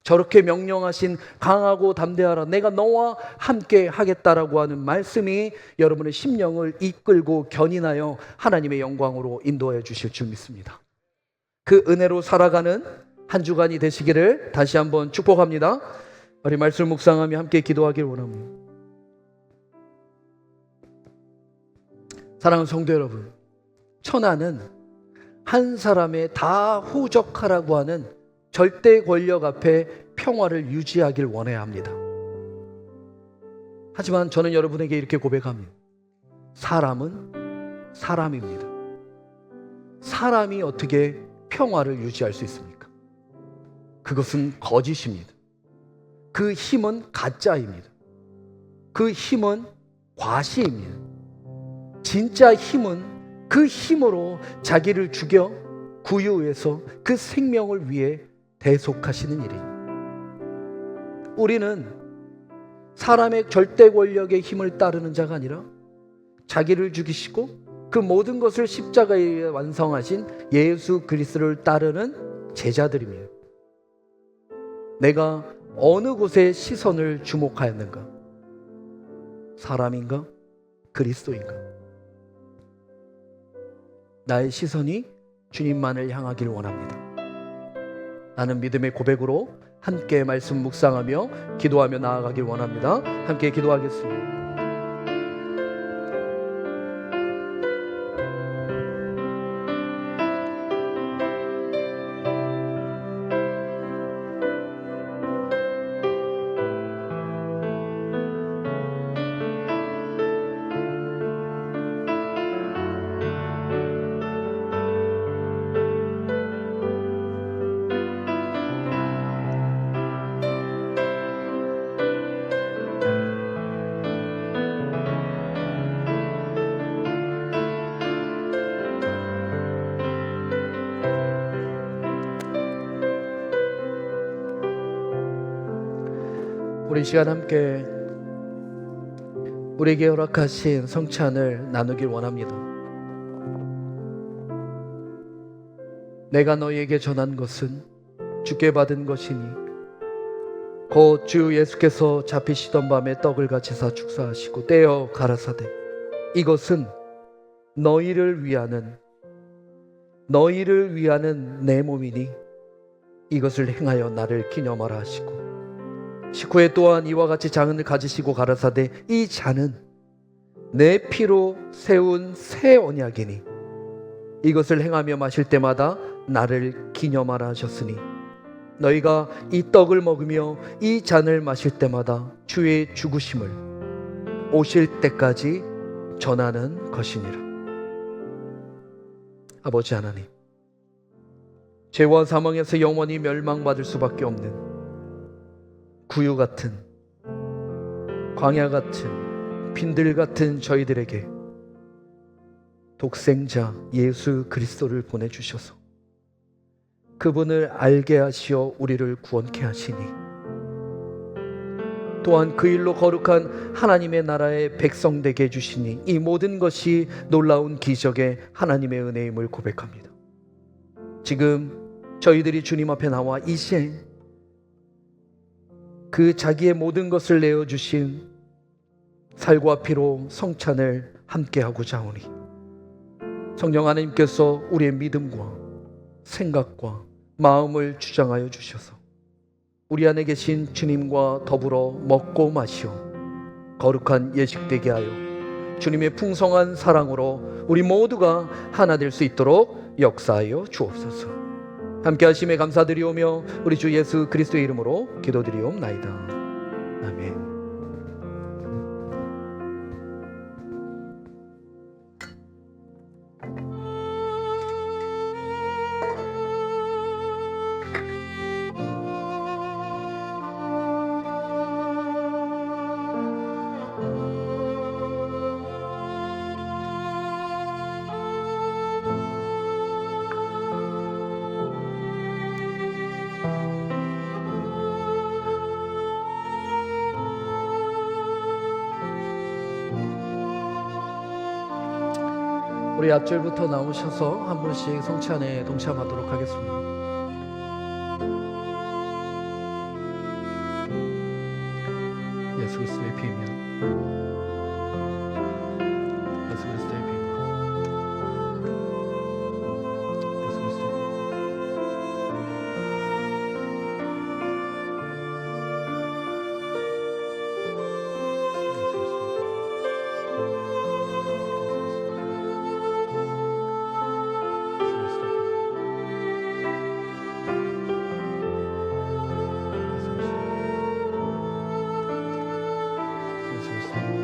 저렇게 명령하신 강하고 담대하라. 내가 너와 함께 하겠다라고 하는 말씀이 여러분의 심령을 이끌고 견인하여 하나님의 영광으로 인도해 주실 줄 믿습니다. 그 은혜로 살아가는 한 주간이 되시기를 다시 한번 축복합니다. 우리 말씀 묵상하며 함께 기도하길 원합니다. 사랑하는 성도 여러분, 천하는 한 사람의 다 후적하라고 하는 절대 권력 앞에 평화를 유지하길 원해야 합니다. 하지만 저는 여러분에게 이렇게 고백합니다. 사람은 사람입니다. 사람이 어떻게 평화를 유지할 수 있습니까? 그것은 거짓입니다. 그 힘은 가짜입니다. 그 힘은 과시입니다. 진짜 힘은 그 힘으로 자기를 죽여 구유에서 그 생명을 위해 대속하시는 일입니다. 우리는 사람의 절대 권력의 힘을 따르는 자가 아니라 자기를 죽이시고 그 모든 것을 십자가에 완성하신 예수 그리스도를 따르는 제자들입니다. 내가 어느 곳에 시선을 주목하였는가? 사람인가? 그리스도인가? 나의 시선이 주님만을 향하길 원합니다. 나는 믿음의 고백으로 함께 말씀 묵상하며 기도하며 나아가길 원합니다. 함께 기도하겠습니다. 우리 이 시간 함께 우리에게 허락하신 성찬을 나누길 원합니다. 내가 너희에게 전한 것은 주께 받은 것이니 곧 주 예수께서 잡히시던 밤에 떡을 가지사 축사하시고 떼어 가라사대 이것은 너희를 위하는 내 몸이니 이것을 행하여 나를 기념하라 하시고 식후에 또한 이와 같이 잔을 가지시고 가라사대 이 잔은 내 피로 세운 새 언약이니 이것을 행하며 마실 때마다 나를 기념하라 하셨으니 너희가 이 떡을 먹으며 이 잔을 마실 때마다 주의 죽으심을 오실 때까지 전하는 것이니라. 아버지 하나님, 죄와 사망에서 영원히 멸망받을 수밖에 없는 구유 같은 광야 같은 빈들 같은 저희들에게 독생자 예수 그리스도를 보내주셔서 그분을 알게 하시어 우리를 구원케 하시니 또한 그 일로 거룩한 하나님의 나라의 백성 되게 해주시니 이 모든 것이 놀라운 기적의 하나님의 은혜임을 고백합니다. 지금 저희들이 주님 앞에 나와 이제 그 자기의 모든 것을 내어주신 살과 피로 성찬을 함께하고자 하오니 성령 하나님께서 우리의 믿음과 생각과 마음을 주장하여 주셔서 우리 안에 계신 주님과 더불어 먹고 마시어 거룩한 예식 되게 하여 주님의 풍성한 사랑으로 우리 모두가 하나 될 수 있도록 역사하여 주옵소서. 함께 하심에 감사드리오며 우리 주 예수 그리스도의 이름으로 기도드리옵나이다. 아멘. 우리 앞줄부터 나오셔서 한 분씩 성찬에 동참하도록 하겠습니다. 예수 그리스도의 피면 예수 그리스도의 피면 예수 그리스도의 피면 예수 그리스도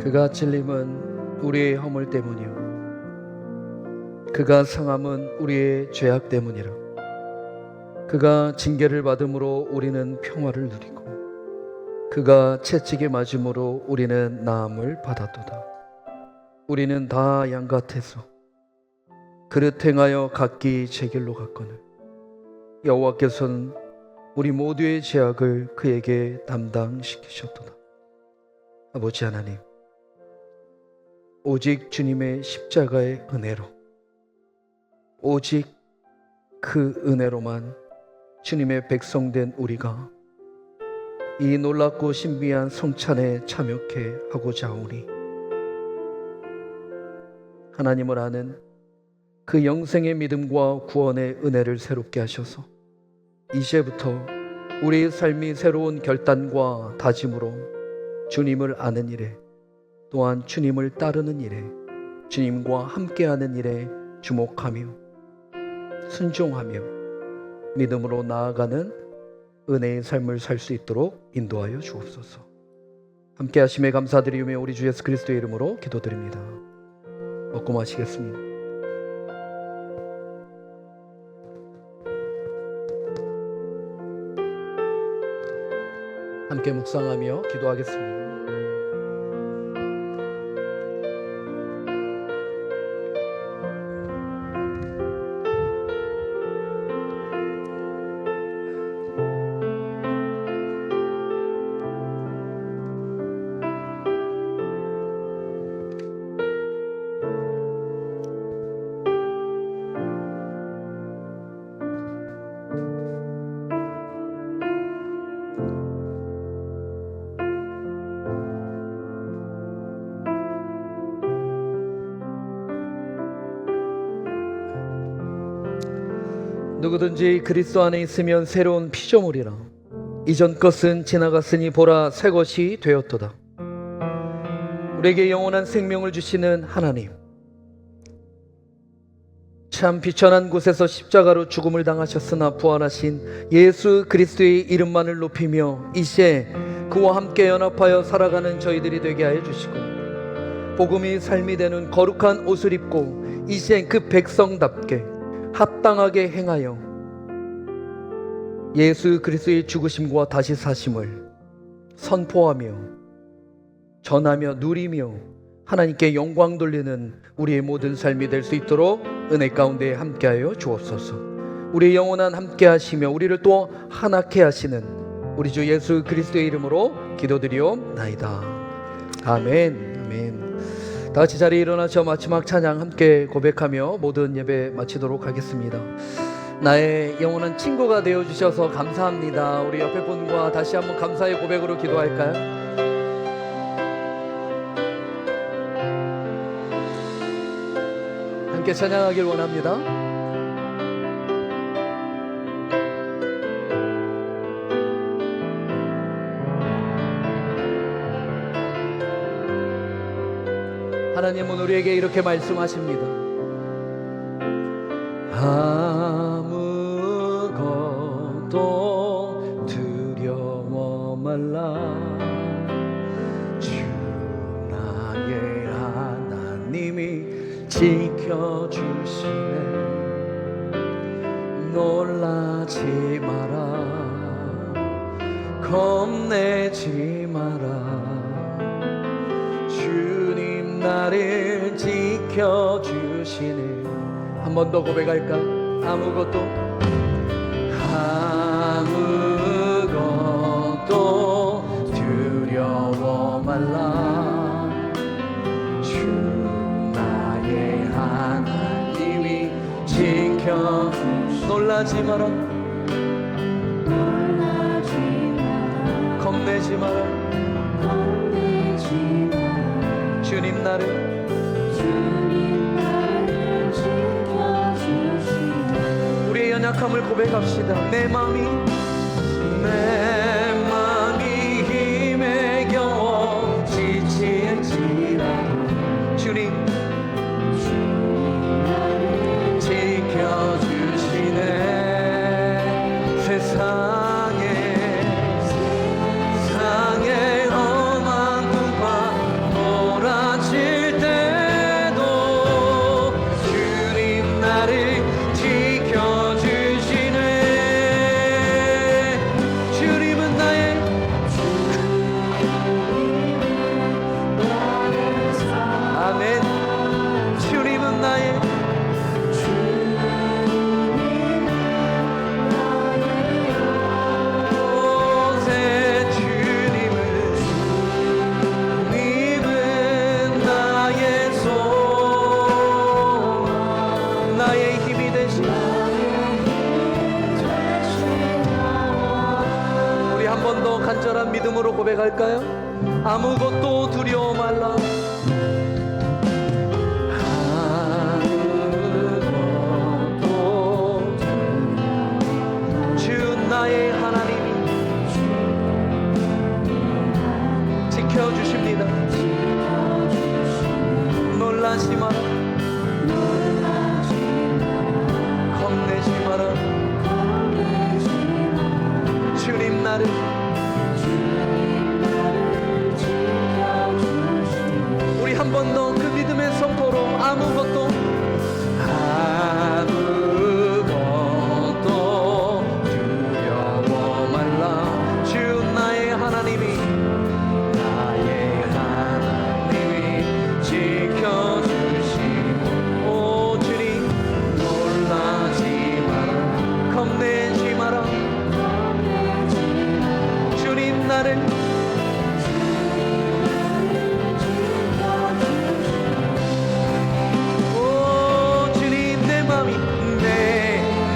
그가 찔림은 우리의 허물 때문이요 그가 상함은 우리의 죄악 때문이라. 그가 징계를 받음으로 우리는 평화를 누리고 그가 채찍에 맞음으로 우리는 나음을 받았도다. 우리는 다 양같아서 그릇 행하여 각기 제 길로 갔거늘 여호와께서는 우리 모두의 죄악을 그에게 담당시키셨도다. 아버지 하나님, 오직 주님의 십자가의 은혜로, 오직 그 은혜로만 주님의 백성된 우리가 이 놀랍고 신비한 성찬에 참여케 하고자 하오니 하나님을 아는 그 영생의 믿음과 구원의 은혜를 새롭게 하셔서 이제부터 우리의 삶이 새로운 결단과 다짐으로 주님을 아는 일에, 또한 주님을 따르는 일에, 주님과 함께하는 일에 주목하며 순종하며 믿음으로 나아가는 은혜의 삶을 살 수 있도록 인도하여 주옵소서. 함께 하심에 감사드리며 우리 주 예수 그리스도의 이름으로 기도드립니다. 먹고 마시겠습니다. 함께 묵상하며 기도하겠습니다. 누구든지 그리스도 안에 있으면 새로운 피조물이라. 이전 것은 지나갔으니 보라 새 것이 되었도다. 우리에게 영원한 생명을 주시는 하나님, 참 비천한 곳에서 십자가로 죽음을 당하셨으나 부활하신 예수 그리스도의 이름만을 높이며 이제 그와 함께 연합하여 살아가는 저희들이 되게 하여 주시고, 복음이 삶이 되는 거룩한 옷을 입고 이제 그 백성답게 합당하게 행하여 예수 그리스도의 죽으심과 다시 사심을 선포하며 전하며 누리며 하나님께 영광 돌리는 우리의 모든 삶이 될 수 있도록 은혜 가운데 함께하여 주옵소서. 우리의 영원한 함께하시며 우리를 또 하나케 하시는 우리 주 예수 그리스도의 이름으로 기도드리옵나이다. 아멘. 아멘. 다 같이 자리에 일어나서 마지막 찬양 함께 고백하며 모든 예배 마치도록 하겠습니다. 나의 영원한 친구가 되어주셔서 감사합니다. 우리 옆에 분과 다시 한번 감사의 고백으로 기도할까요? 함께 찬양하길 원합니다. 하나님은 우리에게 이렇게 말씀하십니다. 아무것도 두려워 말라. 주 나의 하나님이 지켜주시네. 놀라지 마라. 겁내지 마라. 주님 나를 지켜주시네. 한 번 더 고백할까? 아무것도 두려워 말라. 주 나의 하나님이 지켜주시네. 놀라지 마라. 겁내지 마라. 주님 나를 우리의 연약함을 고백합시다. 내 마음이 힘에 겨워 지칠지라도 주님 지켜주시네. 세상에 험한 풍파 우리 한 번 더 간절한 믿음으로 고백할까요? 아무것도 두려워 말라. 아무것도 주 나의 하나님이 지켜주십니다. 놀라지 마라. 겁내지 마라. 주님 나를 우리 한 번 더 그 믿음의 선포로 아무것도 두려워 말라. 주 나의 하나님이 지켜주시고 오 주님 놀라지 마라. 겁내지 마라. 주님 나를 오 주님 내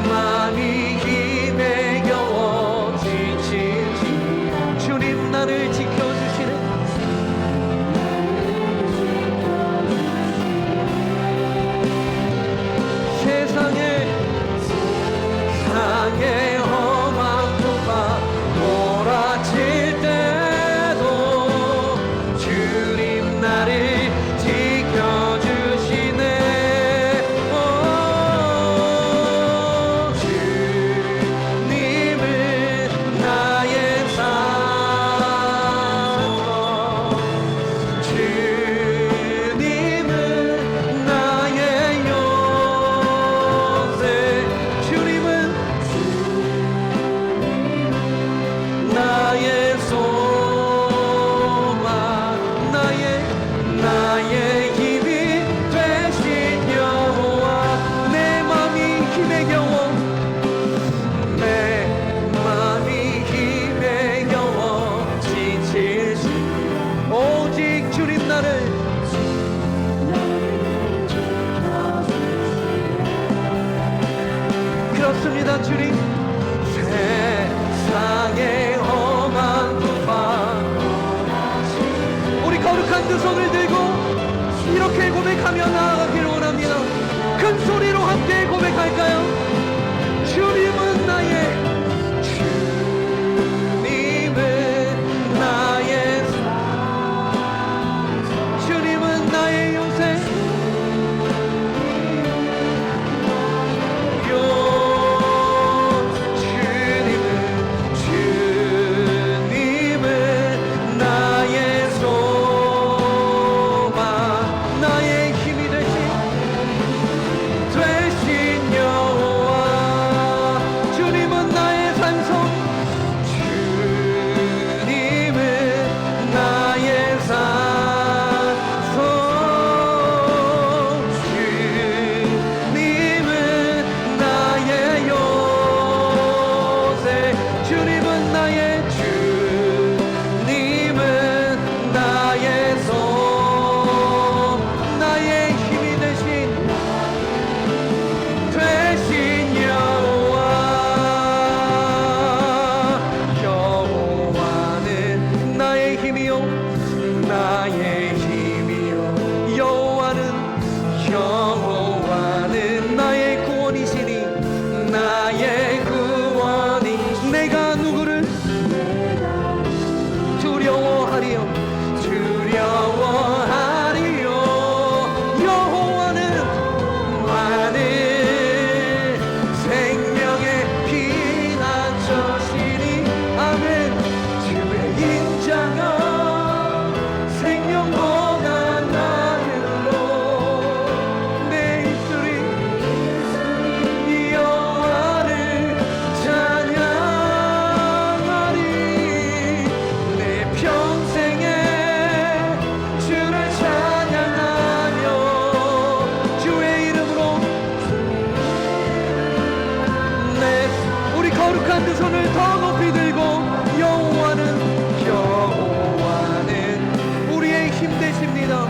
맘이 힘에 겨워 지치지. 주님 나를 지켜주시네. 세상에 험한 도가 몰아칠 때도 주님 나를 지켜주시네. 오, 주님은 나의 산성, 주님은 나의 요새, 주님은 나의 소망, 나의 힘이 되신 여호와. 내 맘이 힘에 겨워, 내 맘이 힘에 겨워 지칠지. 오직 주님 나를 그렇습니다. 주님 세상에 험한 두파 우리 거룩한 두 손을 들고 이렇게 고백하며 나아가기를 원합니다. 큰 소리로 함께 고백할까요? 주님은 나의 주님은 나의 요새, 주님은 나의 소망, 나의 힘이 되신 여호와. 주님은 나의 산성, 주님은 나의 산성, 주님은 나의 요새, 주님은 나의 소, 나의 힘이 되신 여호와. 여호와는 나의 힘이요 여호와는 나의 구원이시니 내가 누구를 두려워하리요. 여호와는 나는 생명의 피난처시니 아멘. 주의 인자가 생명보다 나으로 내 입술이 여호와를 찬양하리. 내 평생에 주를 찬양하며 주의 이름으로 우리 거룩한 두 손을 더 높이 들고 여호와는 우리의 힘 되십니다.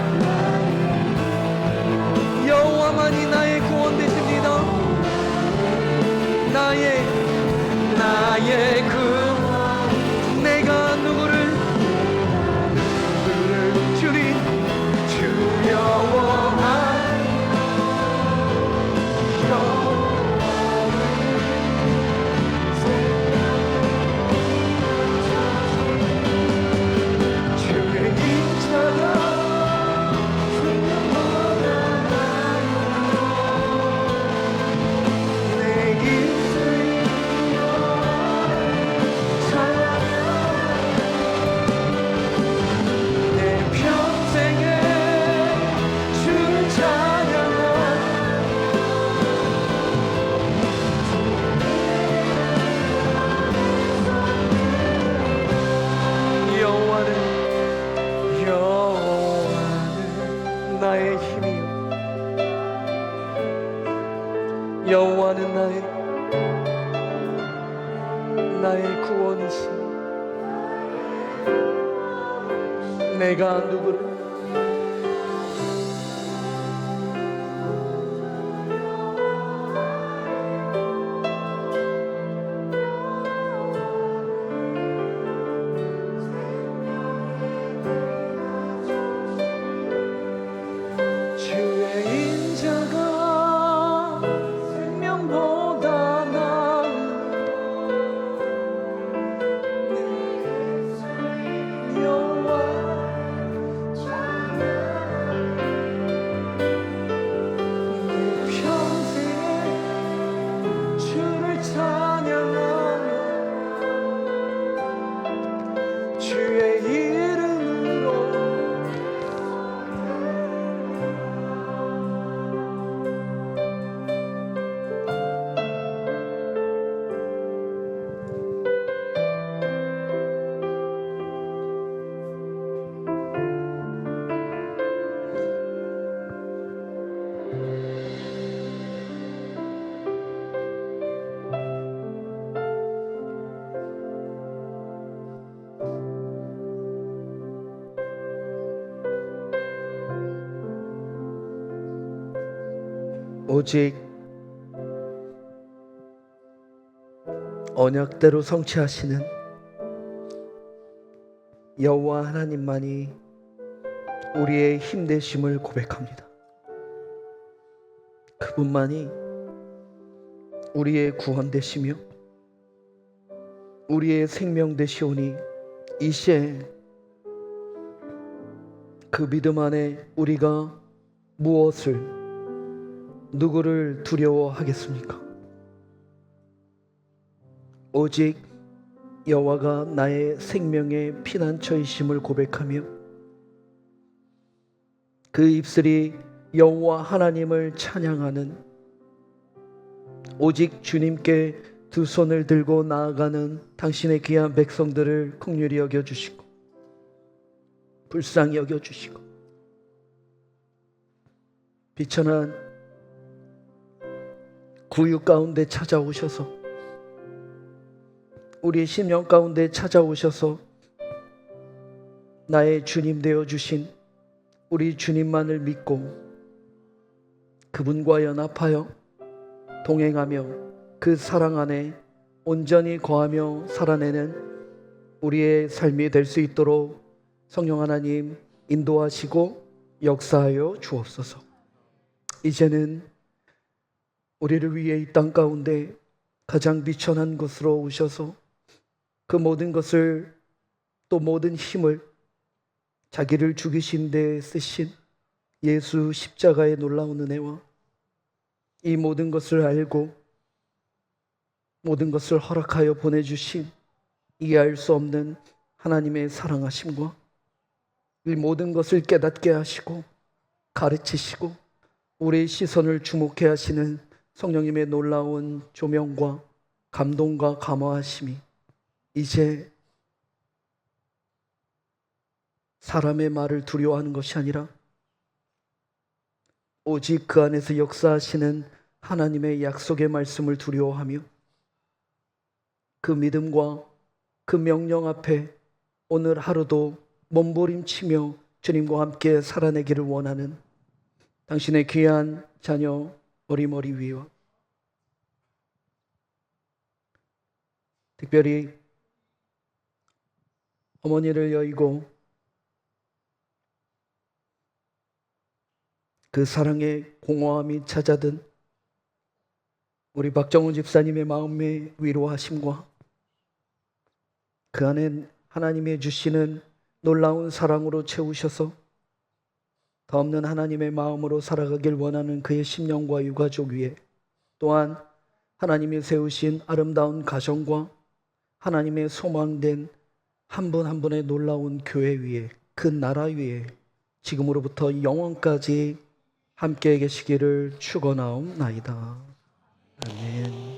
여호와만이 나의 구원 되십니다. 여호와는 나의 구원이시. 내가 누구를 주의 인자가 생명보다 나은 내 여호와 내 평생에 주를 찬양하며 주의 이름으로 오직 언약대로 성취하시는 여호와 하나님만이 우리의 힘 되심을 고백합니다. 그분만이 우리의 구원 되시며 우리의 생명 되시오니 이 시에 그 믿음 안에 우리가 누구를 두려워하겠습니까? 오직 여호와가 나의 생명의 피난처이심을 고백하며 그 입술이 여호와 하나님을 찬양하는, 오직 주님께 두 손을 들고 나아가는 당신의 귀한 백성들을 긍휼히 여겨주시고 불쌍히 여겨주시고 비천한 구육 가운데 찾아오셔서 우리 심령 가운데 찾아오셔서 나의 주님 되어주신 우리 주님만을 믿고 그분과 연합하여 동행하며 그 사랑 안에 온전히 거하며 살아내는 우리의 삶이 될 수 있도록 성령 하나님 인도하시고 역사하여 주옵소서. 이제는 우리를 위해 이 땅 가운데 가장 비천한 곳으로 오셔서 그 모든 것을, 또 모든 힘을 자기를 죽이신 데 쓰신 예수 십자가의 놀라운 은혜와 이 모든 것을 알고 모든 것을 허락하여 보내주신 이해할 수 없는 하나님의 사랑하심과 이 모든 것을 깨닫게 하시고 가르치시고 우리의 시선을 주목해 하시는 성령님의 놀라운 조명과 감동과 감화하심이 이제 사람의 말을 두려워하는 것이 아니라 오직 그 안에서 역사하시는 하나님의 약속의 말씀을 두려워하며 그 믿음과 그 명령 앞에 오늘 하루도 몸부림치며 주님과 함께 살아내기를 원하는 당신의 귀한 자녀 머리 위와 특별히 어머니를 여의고 그 사랑의 공허함이 찾아든 우리 박정훈 집사님의 마음의 위로하심과 그 안에 하나님의 주시는 놀라운 사랑으로 채우셔서 더 없는 하나님의 마음으로 살아가길 원하는 그의 심령과 유가족 위에, 또한 하나님이 세우신 아름다운 가정과 하나님의 소망된 한 분 한 분의 놀라운 교회 위에, 그 나라 위에 지금으로부터 영원까지 함께 계시기를 축원하옵나이다. 아멘.